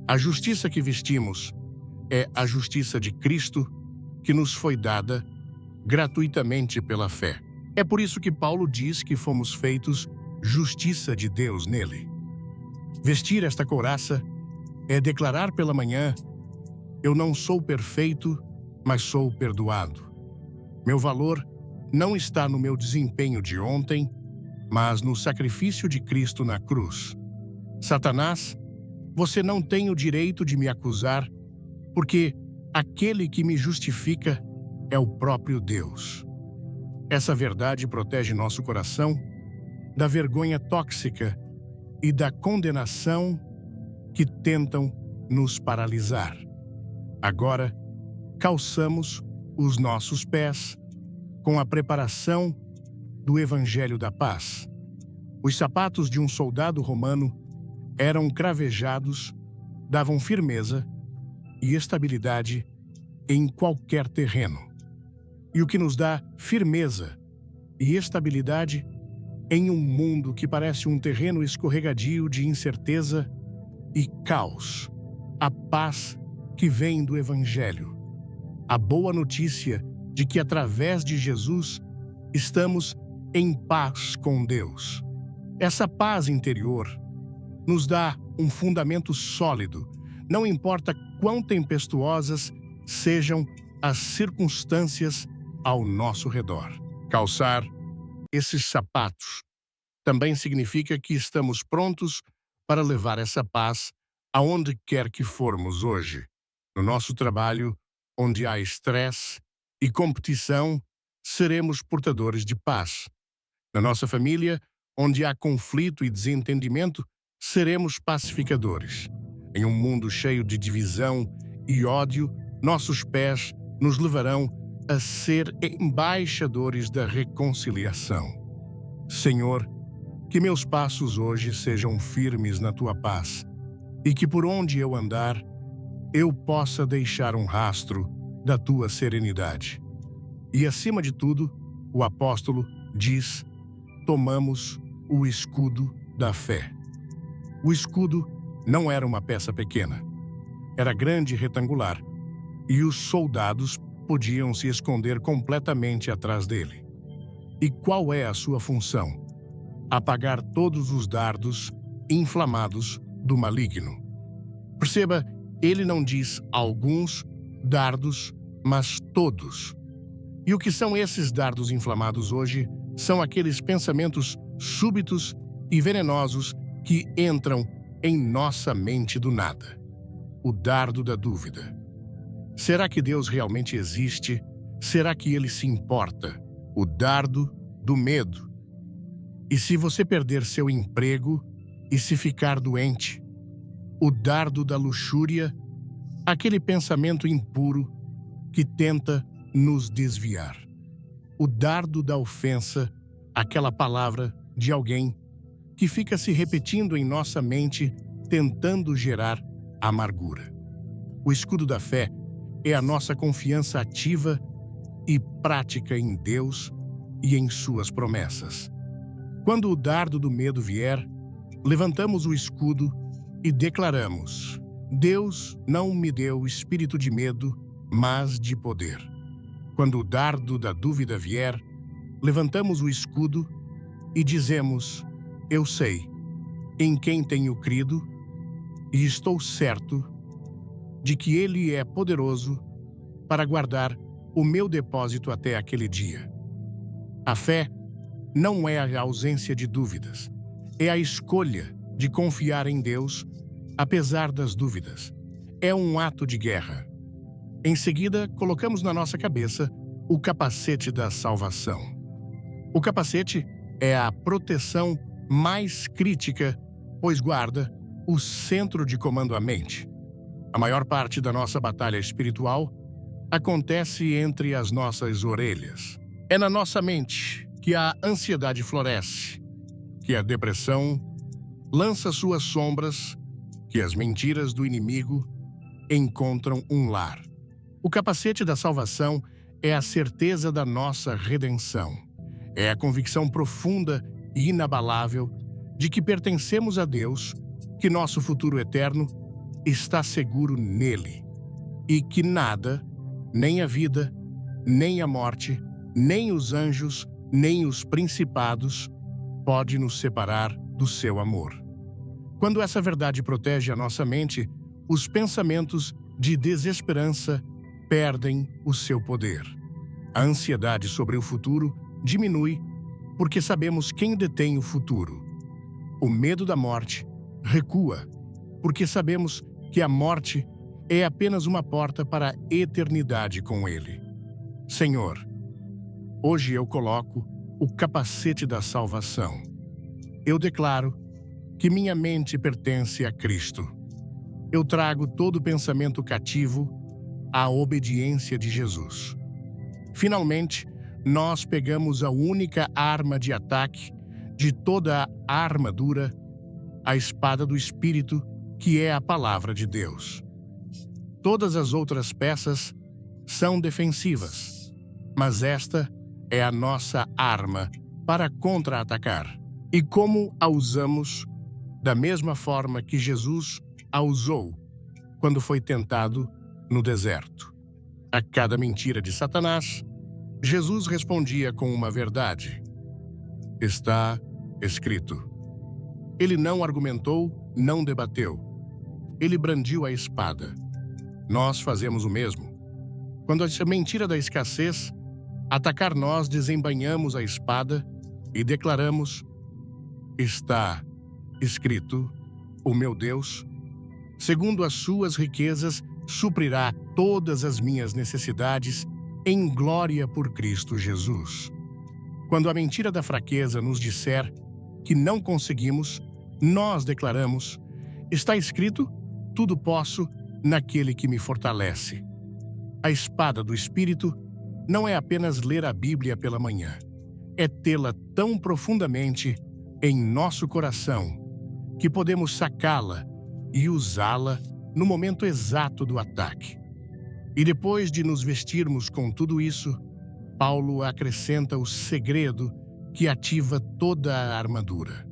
A justiça que vestimos é a justiça de Cristo que nos foi dada gratuitamente pela fé. É por isso que Paulo diz que fomos feitos justiça de Deus nele. Vestir esta couraça é declarar pela manhã, eu não sou perfeito, mas sou perdoado. Meu valor não está no meu desempenho de ontem, mas no sacrifício de Cristo na cruz. Satanás, você não tem o direito de me acusar, porque aquele que me justifica é o próprio Deus. Essa verdade protege nosso coração da vergonha tóxica e da condenação que tentam nos paralisar. Agora, calçamos os nossos pés com a preparação do Evangelho da Paz. Os sapatos de um soldado romano eram cravejados, davam firmeza e estabilidade em qualquer terreno. E o que nos dá firmeza e estabilidade em um mundo que parece um terreno escorregadio de incerteza e caos. A paz que vem do Evangelho. A boa notícia de que através de Jesus estamos em paz com Deus. Essa paz interior nos dá um fundamento sólido, não importa quão tempestuosas sejam as circunstâncias ao nosso redor. Calçar esses sapatos também significa que estamos prontos para levar essa paz aonde quer que formos hoje. No nosso trabalho, onde há estresse e competição, seremos portadores de paz. Na nossa família, onde há conflito e desentendimento, seremos pacificadores. Em um mundo cheio de divisão e ódio, nossos pés nos levarão a ser embaixadores da reconciliação. Senhor, que meus passos hoje sejam firmes na Tua paz e que por onde eu andar, eu possa deixar um rastro da Tua serenidade. E acima de tudo, o apóstolo diz: tomamos o escudo da fé. O escudo não era uma peça pequena. Era grande e retangular, e os soldados podiam se esconder completamente atrás dele. E qual é a sua função? Apagar todos os dardos inflamados do maligno. Perceba, ele não diz alguns dardos, mas todos. E o que são esses dardos inflamados hoje? São aqueles pensamentos súbitos e venenosos que entram em nossa mente do nada. O dardo da dúvida. Será que Deus realmente existe? Será que Ele se importa? O dardo do medo. E se você perder seu emprego e se ficar doente? O dardo da luxúria, aquele pensamento impuro que tenta nos desviar. O dardo da ofensa, aquela palavra de alguém que fica se repetindo em nossa mente, tentando gerar amargura. O escudo da fé é a nossa confiança ativa e prática em Deus e em suas promessas. Quando o dardo do medo vier, levantamos o escudo e declaramos: Deus não me deu espírito de medo, mas de poder. Quando o dardo da dúvida vier, levantamos o escudo e dizemos: eu sei em quem tenho crido e estou certo de que Ele é poderoso para guardar o meu depósito até aquele dia. A fé não é a ausência de dúvidas, é a escolha de confiar em Deus apesar das dúvidas. É um ato de guerra. Em seguida, colocamos na nossa cabeça o capacete da salvação. O capacete é a proteção mais crítica, pois guarda o centro de comando à mente. A maior parte da nossa batalha espiritual acontece entre as nossas orelhas. É na nossa mente que a ansiedade floresce, que a depressão lança suas sombras, que as mentiras do inimigo encontram um lar. O capacete da salvação é a certeza da nossa redenção. É a convicção profunda e inabalável de que pertencemos a Deus, que nosso futuro eterno está seguro nele e que nada, nem a vida, nem a morte, nem os anjos, nem os principados, pode nos separar do seu amor. Quando essa verdade protege a nossa mente, os pensamentos de desesperança perdem o seu poder. A ansiedade sobre o futuro diminui porque sabemos quem detém o futuro. O medo da morte recua porque sabemos que a morte é apenas uma porta para a eternidade com Ele. Senhor, hoje eu coloco o capacete da salvação. Eu declaro que minha mente pertence a Cristo. Eu trago todo pensamento cativo à obediência de Jesus. Finalmente, nós pegamos a única arma de ataque de toda a armadura, a espada do Espírito, que é a palavra de Deus. Todas as outras peças são defensivas, mas esta é a nossa arma para contra-atacar. E como a usamos? Da mesma forma que Jesus a usou quando foi tentado no deserto. A cada mentira de Satanás, Jesus respondia com uma verdade: está escrito. Ele não argumentou, não debateu. Ele brandiu a espada. Nós fazemos o mesmo. Quando a mentira da escassez atacar nós, desembainhamos a espada e declaramos: está escrito, o meu Deus, segundo as suas riquezas, suprirá todas as minhas necessidades em glória por Cristo Jesus. Quando a mentira da fraqueza nos disser que não conseguimos, nós declaramos: está escrito, tudo posso naquele que me fortalece. A espada do Espírito não é apenas ler a Bíblia pela manhã, é tê-la tão profundamente em nosso coração que podemos sacá-la e usá-la no momento exato do ataque. E depois de nos vestirmos com tudo isso, Paulo acrescenta o segredo que ativa toda a armadura: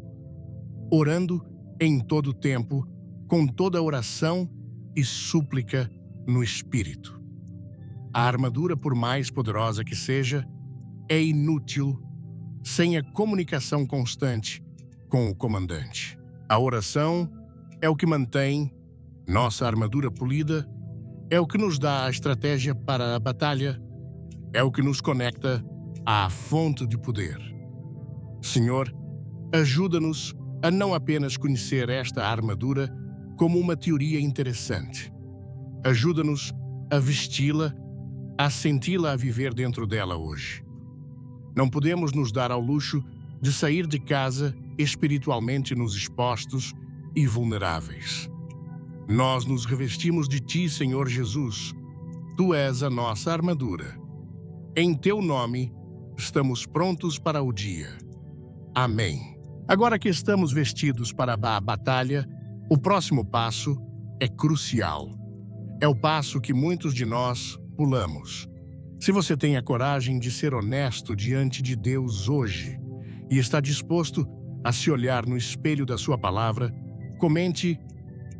orando em todo tempo, com toda oração e súplica no Espírito. A armadura, por mais poderosa que seja, é inútil sem a comunicação constante com o comandante. A oração é o que mantém nossa armadura polida, é o que nos dá a estratégia para a batalha, é o que nos conecta à fonte de poder. Senhor, ajuda-nos a não apenas conhecer esta armadura como uma teoria interessante. Ajuda-nos a vesti-la, a senti-la, a viver dentro dela hoje. Não podemos nos dar ao luxo de sair de casa espiritualmente nos expostos e vulneráveis. Nós nos revestimos de Ti, Senhor Jesus. Tu és a nossa armadura. Em Teu nome, estamos prontos para o dia. Amém. Agora que estamos vestidos para a batalha, o próximo passo é crucial. É o passo que muitos de nós pulamos. Se você tem a coragem de ser honesto diante de Deus hoje e está disposto a se olhar no espelho da sua palavra, comente: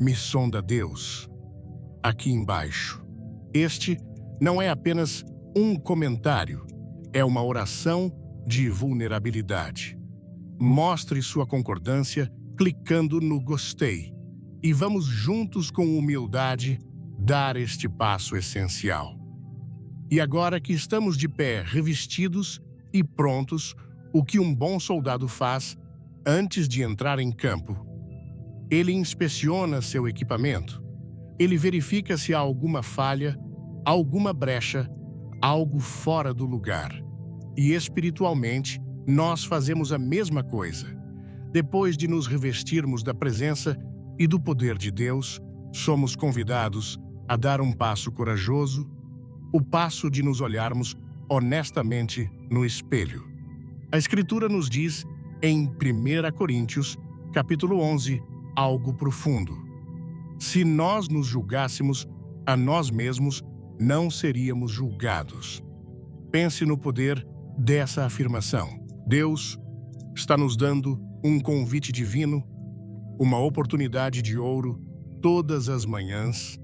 me sonda, Deus, aqui embaixo. Este não é apenas um comentário, é uma oração de vulnerabilidade. Mostre sua concordância clicando no gostei e vamos juntos com humildade dar este passo essencial. E agora que estamos de pé, revestidos e prontos, o que um bom soldado faz antes de entrar em campo? Ele inspeciona seu equipamento. Ele verifica se há alguma falha, alguma brecha, algo fora do lugar. E espiritualmente, nós fazemos a mesma coisa. Depois de nos revestirmos da presença e do poder de Deus, somos convidados a dar um passo corajoso, o passo de nos olharmos honestamente no espelho. A Escritura nos diz, em 1 Coríntios, capítulo 11, algo profundo. Se nós nos julgássemos a nós mesmos, não seríamos julgados. Pense no poder dessa afirmação. Deus está nos dando um convite divino, uma oportunidade de ouro todas as manhãs,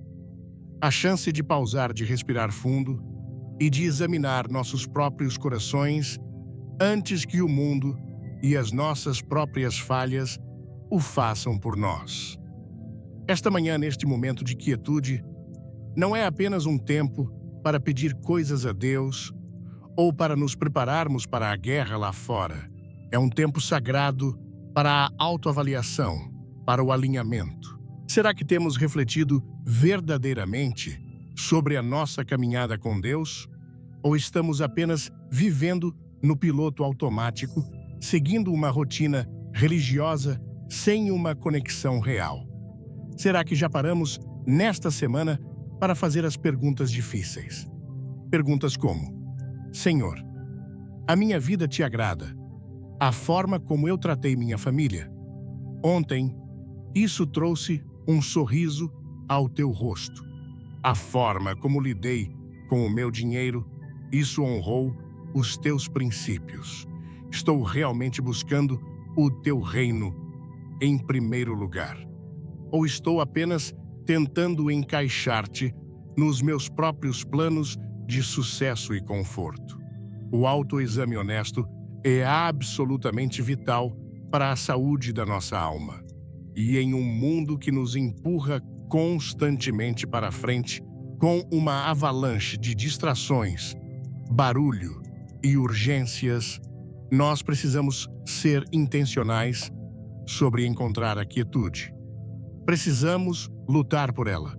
a chance de pausar, de respirar fundo e de examinar nossos próprios corações antes que o mundo e as nossas próprias falhas o façam por nós. Esta manhã, neste momento de quietude, não é apenas um tempo para pedir coisas a Deus ou para nos prepararmos para a guerra lá fora. É um tempo sagrado para a autoavaliação, para o alinhamento. Será que temos refletido verdadeiramente sobre a nossa caminhada com Deus? Ou estamos apenas vivendo no piloto automático, seguindo uma rotina religiosa sem uma conexão real? Será que já paramos nesta semana para fazer as perguntas difíceis? Perguntas como: Senhor, a minha vida te agrada? A forma como eu tratei minha família? Ontem, isso trouxe um sorriso ao teu rosto. A forma como lidei com o meu dinheiro, isso honrou os teus princípios. Estou realmente buscando o teu reino em primeiro lugar. Ou estou apenas tentando encaixar-te nos meus próprios planos de sucesso e conforto? O autoexame honesto é absolutamente vital para a saúde da nossa alma. E em um mundo que nos empurra constantemente para frente, com uma avalanche de distrações, barulho e urgências, nós precisamos ser intencionais sobre encontrar a quietude. Precisamos lutar por ela.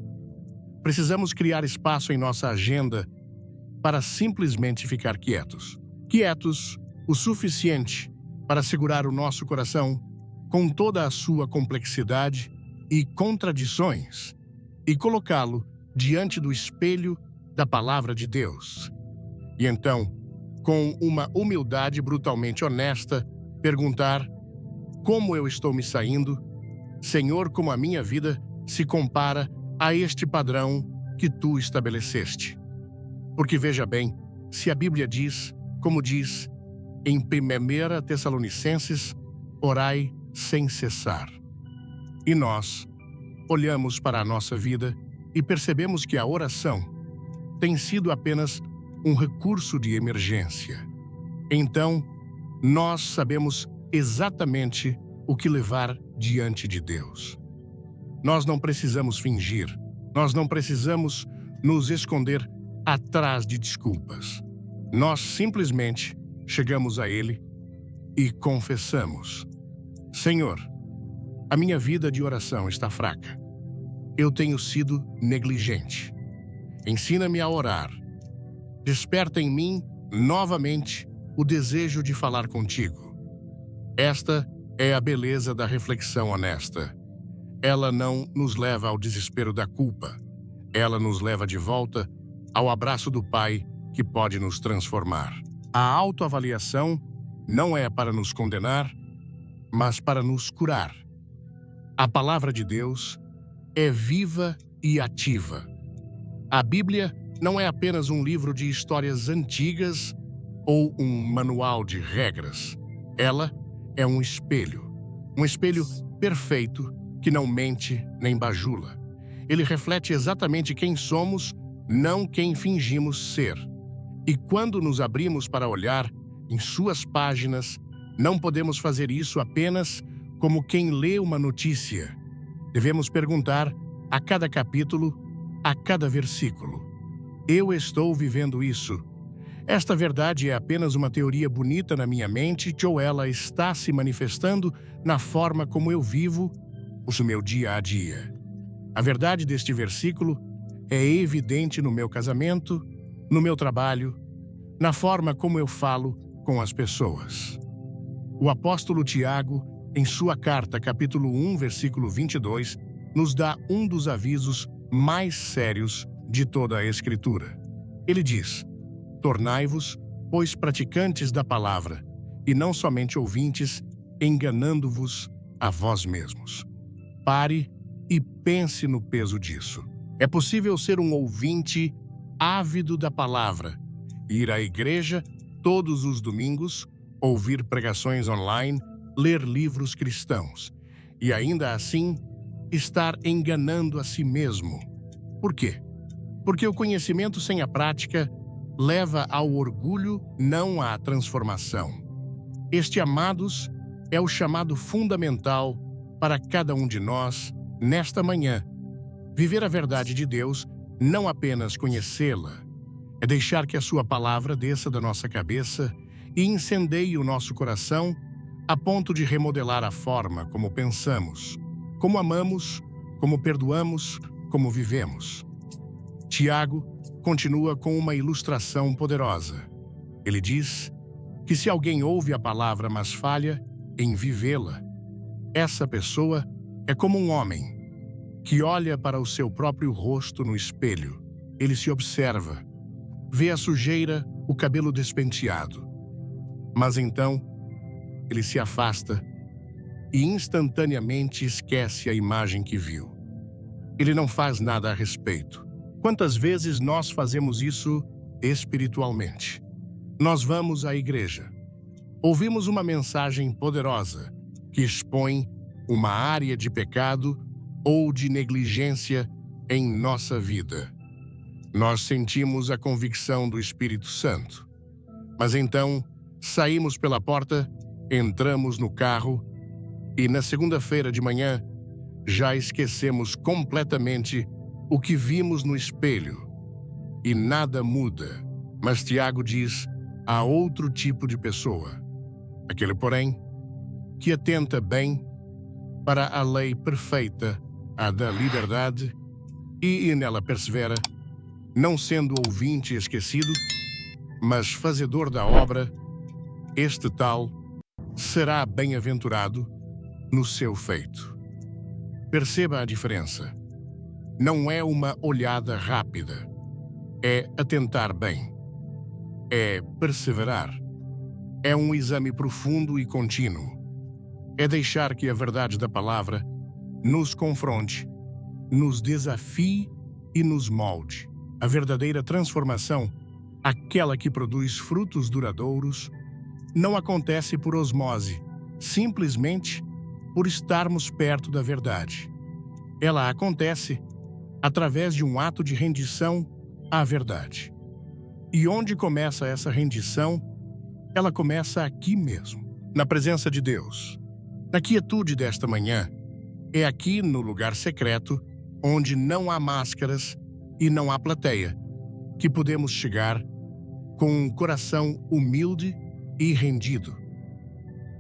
Precisamos criar espaço em nossa agenda para simplesmente ficar quietos. Quietos o suficiente para segurar o nosso coração com toda a sua complexidade e contradições e colocá-lo diante do espelho da palavra de Deus. E então, com uma humildade brutalmente honesta, perguntar: como eu estou me saindo? Senhor, como a minha vida se compara a este padrão que tu estabeleceste? Porque veja bem, se a Bíblia diz, como diz em 1 Tessalonicenses, orai sem cessar. E nós olhamos para a nossa vida e percebemos que a oração tem sido apenas um recurso de emergência. Então, nós sabemos exatamente o que levar diante de Deus. Nós não precisamos fingir, nós não precisamos nos esconder atrás de desculpas. Nós simplesmente chegamos a Ele e confessamos: Senhor, a minha vida de oração está fraca. Eu tenho sido negligente. Ensina-me a orar. Desperta em mim, novamente, o desejo de falar contigo. Esta é a beleza da reflexão honesta. Ela não nos leva ao desespero da culpa. Ela nos leva de volta ao abraço do Pai que pode nos transformar. A autoavaliação não é para nos condenar, mas para nos curar. A palavra de Deus é viva e ativa. A Bíblia não é apenas um livro de histórias antigas ou um manual de regras. Ela é um espelho perfeito que não mente nem bajula. Ele reflete exatamente quem somos, não quem fingimos ser. E quando nos abrimos para olhar em suas páginas, não podemos fazer isso apenas como quem lê uma notícia. Devemos perguntar a cada capítulo, a cada versículo: eu estou vivendo isso? Esta verdade é apenas uma teoria bonita na minha mente ou ela está se manifestando na forma como eu vivo o meu dia a dia? A verdade deste versículo é evidente no meu casamento, no meu trabalho, na forma como eu falo com as pessoas. O apóstolo Tiago, em sua carta, capítulo 1, versículo 22, nos dá um dos avisos mais sérios de toda a Escritura. Ele diz: tornai-vos, pois, praticantes da palavra, e não somente ouvintes, enganando-vos a vós mesmos. Pare e pense no peso disso. É possível ser um ouvinte ávido da palavra, ir à igreja todos os domingos, ouvir pregações online, ler livros cristãos, e ainda assim estar enganando a si mesmo. Por quê? Porque o conhecimento sem a prática leva ao orgulho, não à transformação. Este, amados, é o chamado fundamental para cada um de nós nesta manhã. Viver a verdade de Deus, não apenas conhecê-la, é deixar que a sua palavra desça da nossa cabeça e incendeie o nosso coração a ponto de remodelar a forma como pensamos, como amamos, como perdoamos, como vivemos. Tiago continua com uma ilustração poderosa. Ele diz que se alguém ouve a palavra mas falha em vivê-la, essa pessoa é como um homem que olha para o seu próprio rosto no espelho. Ele se observa, vê a sujeira, o cabelo despenteado. Mas então, ele se afasta e instantaneamente esquece a imagem que viu. Ele não faz nada a respeito. Quantas vezes nós fazemos isso espiritualmente? Nós vamos à igreja. Ouvimos uma mensagem poderosa que expõe uma área de pecado ou de negligência em nossa vida. Nós sentimos a convicção do Espírito Santo. Mas então, saímos pela porta, entramos no carro e na segunda-feira de manhã já esquecemos completamente o que vimos no espelho. E nada muda. Mas Tiago diz: há outro tipo de pessoa. Aquele, porém, que atenta bem para a lei perfeita, a da liberdade, e nela persevera, não sendo ouvinte esquecido, mas fazedor da obra, este tal será bem-aventurado no seu feito. Perceba a diferença. Não é uma olhada rápida. É atentar bem. É perseverar. É um exame profundo e contínuo. É deixar que a verdade da palavra nos confronte, nos desafie e nos molde. A verdadeira transformação, aquela que produz frutos duradouros, não acontece por osmose, simplesmente por estarmos perto da verdade. Ela acontece através de um ato de rendição à verdade. E onde começa essa rendição? Ela começa aqui mesmo, na presença de Deus. Na quietude desta manhã, é aqui no lugar secreto, onde não há máscaras e não há plateia, que podemos chegar com um coração humilde e rendido.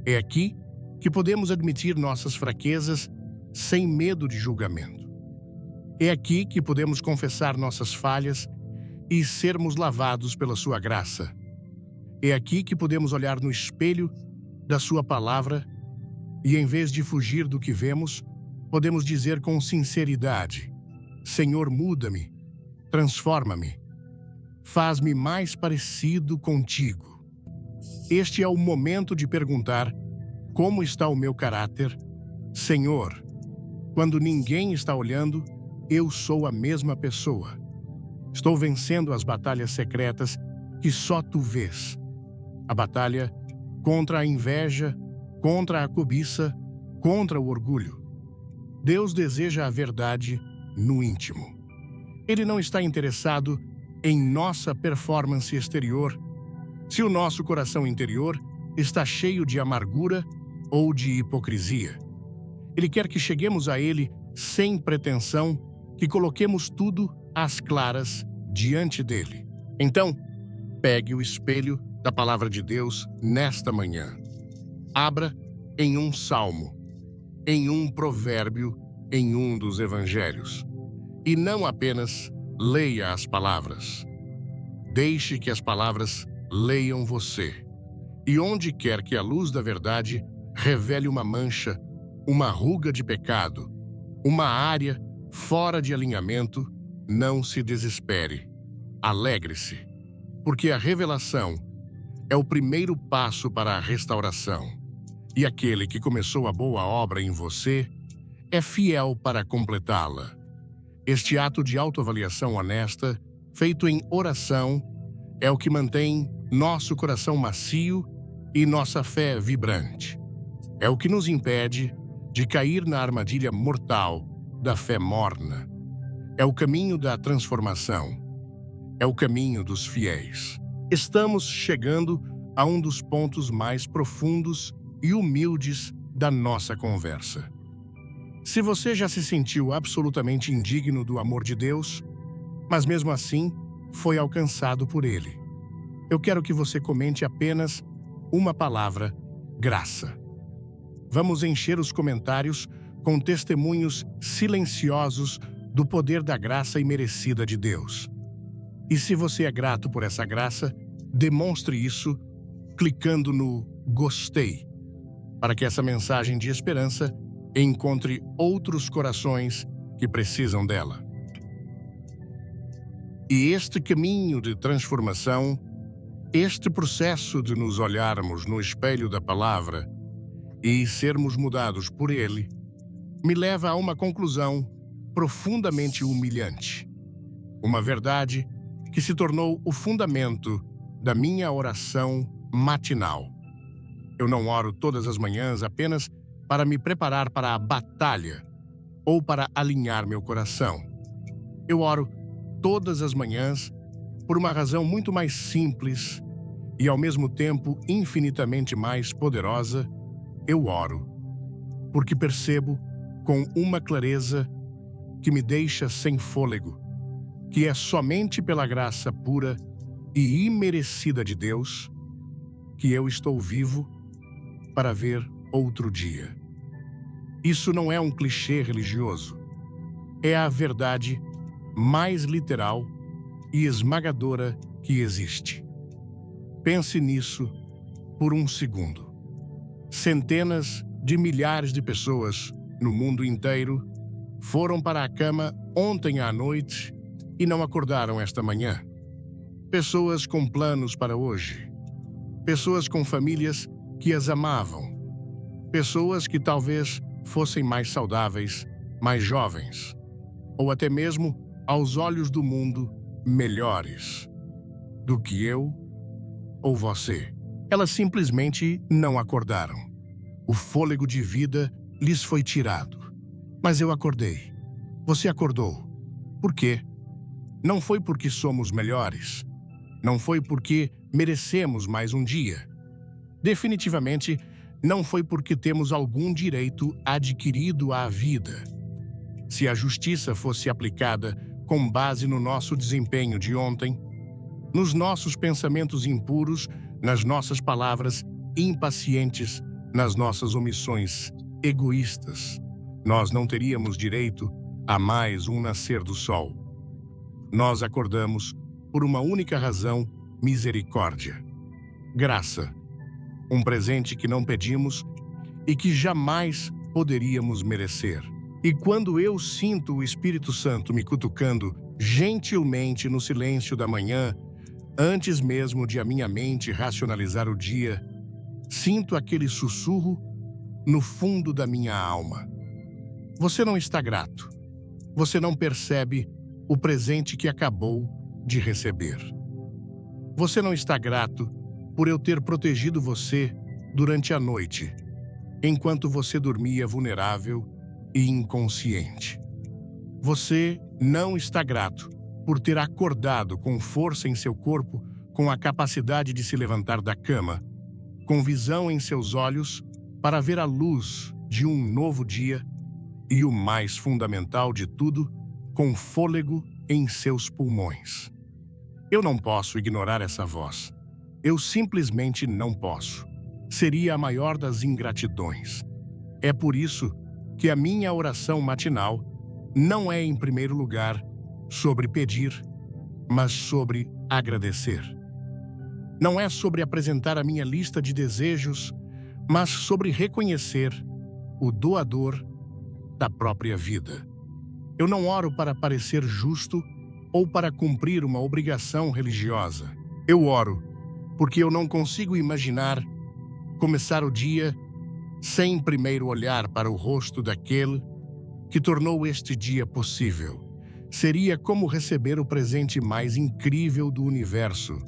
É aqui que podemos admitir nossas fraquezas sem medo de julgamento. É aqui que podemos confessar nossas falhas e sermos lavados pela sua graça. É aqui que podemos olhar no espelho da sua palavra e, em vez de fugir do que vemos, podemos dizer com sinceridade: Senhor, muda-me, transforma-me, faz-me mais parecido contigo. Este é o momento de perguntar: como está o meu caráter? Senhor, quando ninguém está olhando, eu sou a mesma pessoa. Estou vencendo as batalhas secretas que só tu vês. A batalha contra a inveja, contra a cobiça, contra o orgulho. Deus deseja a verdade no íntimo. Ele não está interessado em nossa performance exterior, se o nosso coração interior está cheio de amargura ou de hipocrisia. Ele quer que cheguemos a Ele sem pretensão, que coloquemos tudo às claras diante dele. Então, pegue o espelho da palavra de Deus nesta manhã. Abra em um salmo, em um provérbio, em um dos evangelhos. E não apenas leia as palavras. Deixe que as palavras leiam você. E onde quer que a luz da verdade revele uma mancha, uma ruga de pecado, uma área fora de alinhamento, não se desespere. Alegre-se, porque a revelação é o primeiro passo para a restauração. E aquele que começou a boa obra em você é fiel para completá-la. Este ato de autoavaliação honesta, feito em oração, é o que mantém nosso coração macio e nossa fé vibrante. É o que nos impede de cair na armadilha mortal da fé morna. É o caminho da transformação. É o caminho dos fiéis. Estamos chegando a um dos pontos mais profundos e humildes da nossa conversa. Se você já se sentiu absolutamente indigno do amor de Deus, mas mesmo assim foi alcançado por Ele, eu quero que você comente apenas uma palavra: graça. Vamos encher os comentários com testemunhos silenciosos do poder da graça imerecida de Deus. E se você é grato por essa graça, demonstre isso clicando no gostei, para que essa mensagem de esperança encontre outros corações que precisam dela. E este caminho de transformação, este processo de nos olharmos no espelho da palavra e sermos mudados por ele, me leva a uma conclusão profundamente humilhante. Uma verdade que se tornou o fundamento da minha oração matinal. Eu não oro todas as manhãs apenas para me preparar para a batalha ou para alinhar meu coração. Eu oro todas as manhãs por uma razão muito mais simples e ao mesmo tempo infinitamente mais poderosa, eu oro, porque percebo com uma clareza que me deixa sem fôlego, que é somente pela graça pura e imerecida de Deus que eu estou vivo para ver outro dia. Isso não é um clichê religioso. É a verdade mais literal e esmagadora que existe. Pense nisso por um segundo. Centenas de milhares de pessoas no mundo inteiro foram para a cama ontem à noite e não acordaram esta manhã. Pessoas com planos para hoje. Pessoas com famílias que as amavam. Pessoas que talvez fossem mais saudáveis, mais jovens. Ou até mesmo, aos olhos do mundo, melhores do que eu ou você. Elas simplesmente não acordaram. O fôlego de vida lhes foi tirado. Mas eu acordei. Você acordou. Por quê? Não foi porque somos melhores. Não foi porque merecemos mais um dia. Definitivamente, não foi porque temos algum direito adquirido à vida. Se a justiça fosse aplicada com base no nosso desempenho de ontem, nos nossos pensamentos impuros, nas nossas palavras impacientes, nas nossas omissões egoístas, nós não teríamos direito a mais um nascer do sol. Nós acordamos por uma única razão: misericórdia. Graça. Um presente que não pedimos e que jamais poderíamos merecer. E quando eu sinto o Espírito Santo me cutucando gentilmente no silêncio da manhã, antes mesmo de a minha mente racionalizar o dia, sinto aquele sussurro no fundo da minha alma. Você não está grato. Você não percebe o presente que acabou de receber. Você não está grato por eu ter protegido você durante a noite, enquanto você dormia vulnerável e inconsciente. Você não está grato por ter acordado com força em seu corpo, com a capacidade de se levantar da cama, com visão em seus olhos para ver a luz de um novo dia e, o mais fundamental de tudo, com fôlego em seus pulmões. Eu não posso ignorar essa voz. Eu simplesmente não posso. Seria a maior das ingratidões. É por isso que a minha oração matinal não é, em primeiro lugar, sobre pedir, mas sobre agradecer. Não é sobre apresentar a minha lista de desejos, mas sobre reconhecer o doador da própria vida. Eu não oro para parecer justo ou para cumprir uma obrigação religiosa. Eu oro porque eu não consigo imaginar começar o dia sem primeiro olhar para o rosto daquele que tornou este dia possível. Seria como receber o presente mais incrível do universo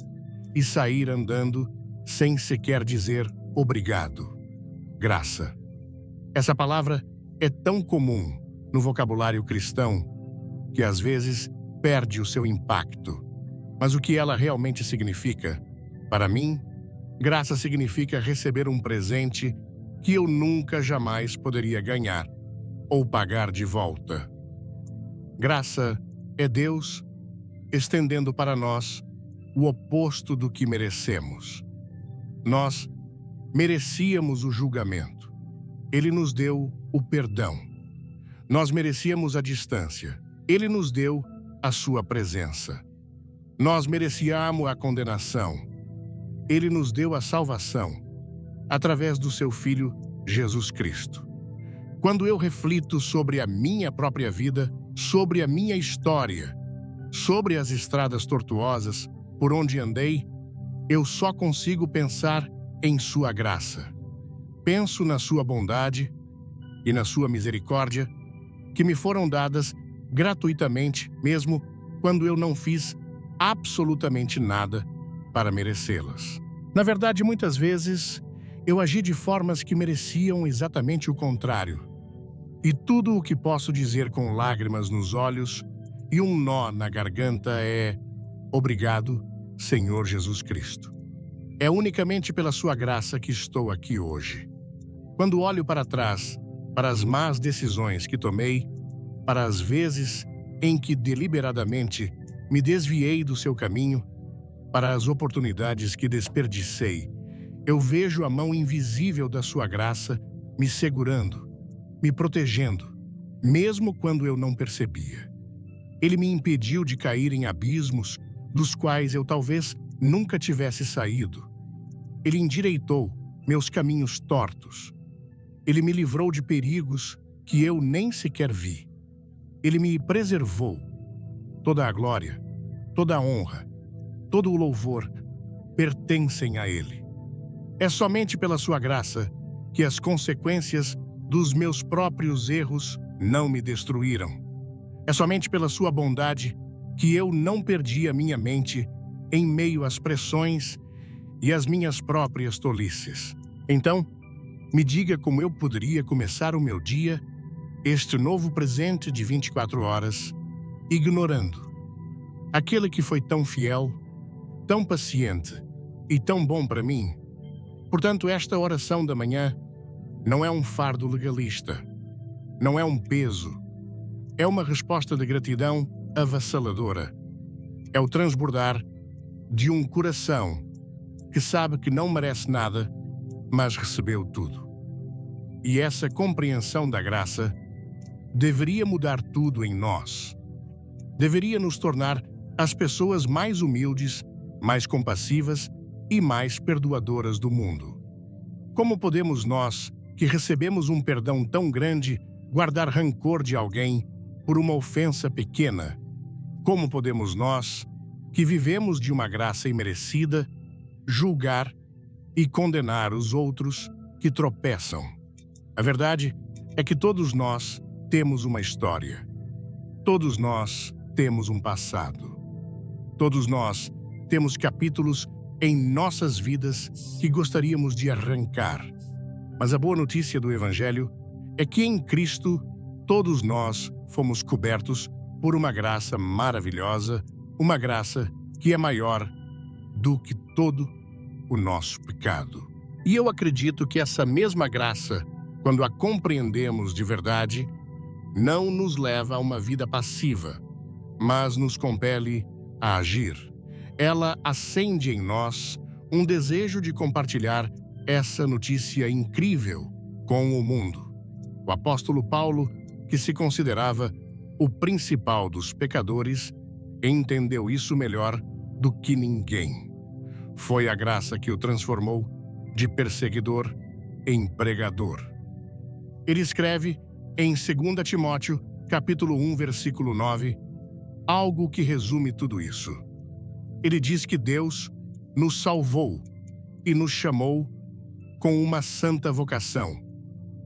e sair andando sem sequer dizer obrigado. Graça. Essa palavra é tão comum no vocabulário cristão que às vezes perde o seu impacto. Mas o que ela realmente significa? Para mim, graça significa receber um presente que eu nunca jamais poderia ganhar ou pagar de volta. Graça é Deus estendendo para nós o oposto do que merecemos. Nós merecíamos o julgamento. Ele nos deu o perdão. Nós merecíamos a distância. Ele nos deu a sua presença. Nós merecíamos a condenação. Ele nos deu a salvação através do seu Filho, Jesus Cristo. Quando eu reflito sobre a minha própria vida, sobre a minha história, sobre as estradas tortuosas por onde andei, eu só consigo pensar em sua graça. Penso na sua bondade e na sua misericórdia, que me foram dadas gratuitamente, mesmo quando eu não fiz absolutamente nada para merecê-las. Na verdade, muitas vezes, eu agi de formas que mereciam exatamente o contrário. E tudo o que posso dizer com lágrimas nos olhos e um nó na garganta é: obrigado, Senhor Jesus Cristo. É unicamente pela sua graça que estou aqui hoje. Quando olho para trás, para as más decisões que tomei, para as vezes em que deliberadamente me desviei do seu caminho, para as oportunidades que desperdicei, eu vejo a mão invisível da sua graça me segurando, me protegendo, mesmo quando eu não percebia. Ele me impediu de cair em abismos dos quais eu talvez nunca tivesse saído. Ele endireitou meus caminhos tortos. Ele me livrou de perigos que eu nem sequer vi. Ele me preservou. Toda a glória, toda a honra, todo o louvor pertencem a Ele. É somente pela sua graça que as consequências dos meus próprios erros não me destruíram. É somente pela sua bondade que eu não perdi a minha mente em meio às pressões e às minhas próprias tolices. Então, me diga como eu poderia começar o meu dia, este novo presente de 24 horas, ignorando aquele que foi tão fiel, tão paciente e tão bom para mim. Portanto, esta oração da manhã não é um fardo legalista, não é um peso, é uma resposta de gratidão avassaladora. É o transbordar de um coração que sabe que não merece nada, mas recebeu tudo. E essa compreensão da graça deveria mudar tudo em nós. Deveria nos tornar as pessoas mais humildes, mais compassivas e mais perdoadoras do mundo. Como podemos nós, que recebemos um perdão tão grande, guardar rancor de alguém por uma ofensa pequena? Como podemos nós, que vivemos de uma graça imerecida, julgar e condenar os outros que tropeçam? A verdade é que todos nós temos uma história. Todos nós temos um passado. Todos nós temos capítulos em nossas vidas que gostaríamos de arrancar. Mas a boa notícia do Evangelho é que em Cristo todos nós fomos cobertos por uma graça maravilhosa, uma graça que é maior do que todo o nosso pecado. E eu acredito que essa mesma graça, quando a compreendemos de verdade, não nos leva a uma vida passiva, mas nos compele a agir. Ela acende em nós um desejo de compartilhar essa notícia incrível com o mundo. O apóstolo Paulo, que se considerava o principal dos pecadores, entendeu isso melhor do que ninguém. Foi a graça que o transformou de perseguidor em pregador. Ele escreve em 2 Timóteo, capítulo 1, versículo 9, algo que resume tudo isso. Ele diz que Deus nos salvou e nos chamou com uma santa vocação,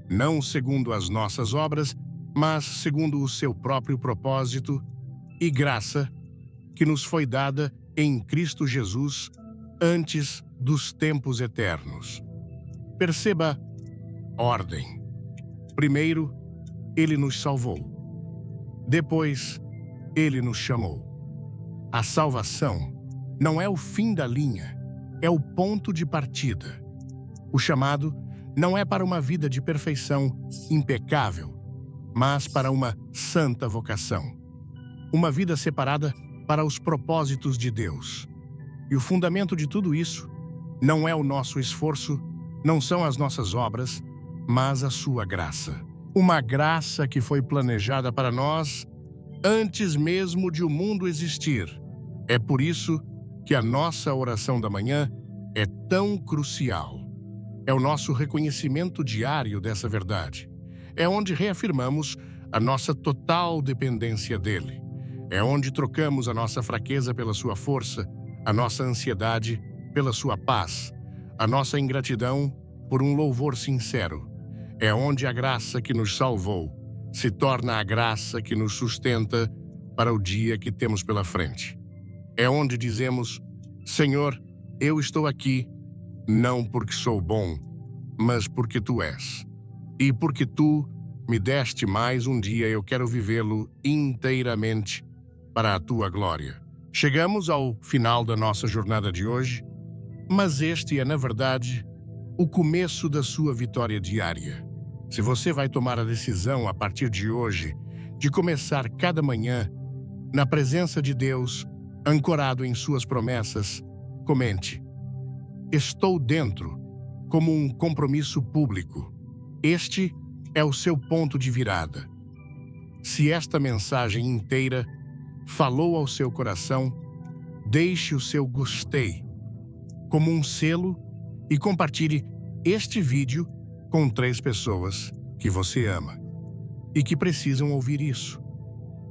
não segundo as nossas obras, mas segundo o seu próprio propósito e graça que nos foi dada em Cristo Jesus antes dos tempos eternos. Perceba ordem. Primeiro, Ele nos salvou. Depois, Ele nos chamou. A salvação não é o fim da linha, é o ponto de partida. O chamado não é para uma vida de perfeição impecável, mas para uma santa vocação. Uma vida separada para os propósitos de Deus. E o fundamento de tudo isso não é o nosso esforço, não são as nossas obras, mas a sua graça. Uma graça que foi planejada para nós antes mesmo de o mundo existir. É por isso que a nossa oração da manhã é tão crucial. É o nosso reconhecimento diário dessa verdade. É onde reafirmamos a nossa total dependência dele. É onde trocamos a nossa fraqueza pela sua força, a nossa ansiedade pela sua paz, a nossa ingratidão por um louvor sincero. É onde a graça que nos salvou se torna a graça que nos sustenta para o dia que temos pela frente. É onde dizemos: Senhor, eu estou aqui, não porque sou bom, mas porque Tu és. E porque Tu me deste mais um dia, eu quero vivê-lo inteiramente para a Tua glória. Chegamos ao final da nossa jornada de hoje. Mas este é, na verdade, o começo da sua vitória diária. Se você vai tomar a decisão a partir de hoje de começar cada manhã na presença de Deus, ancorado em suas promessas, comente: estou dentro, como um compromisso público. Este é o seu ponto de virada. Se esta mensagem inteira falou ao seu coração, deixe o seu gostei como um selo e compartilhe este vídeo com 3 pessoas que você ama e que precisam ouvir isso.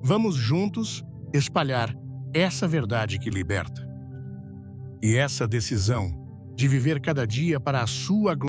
Vamos juntos espalhar essa verdade que liberta. E essa decisão de viver cada dia para a sua glória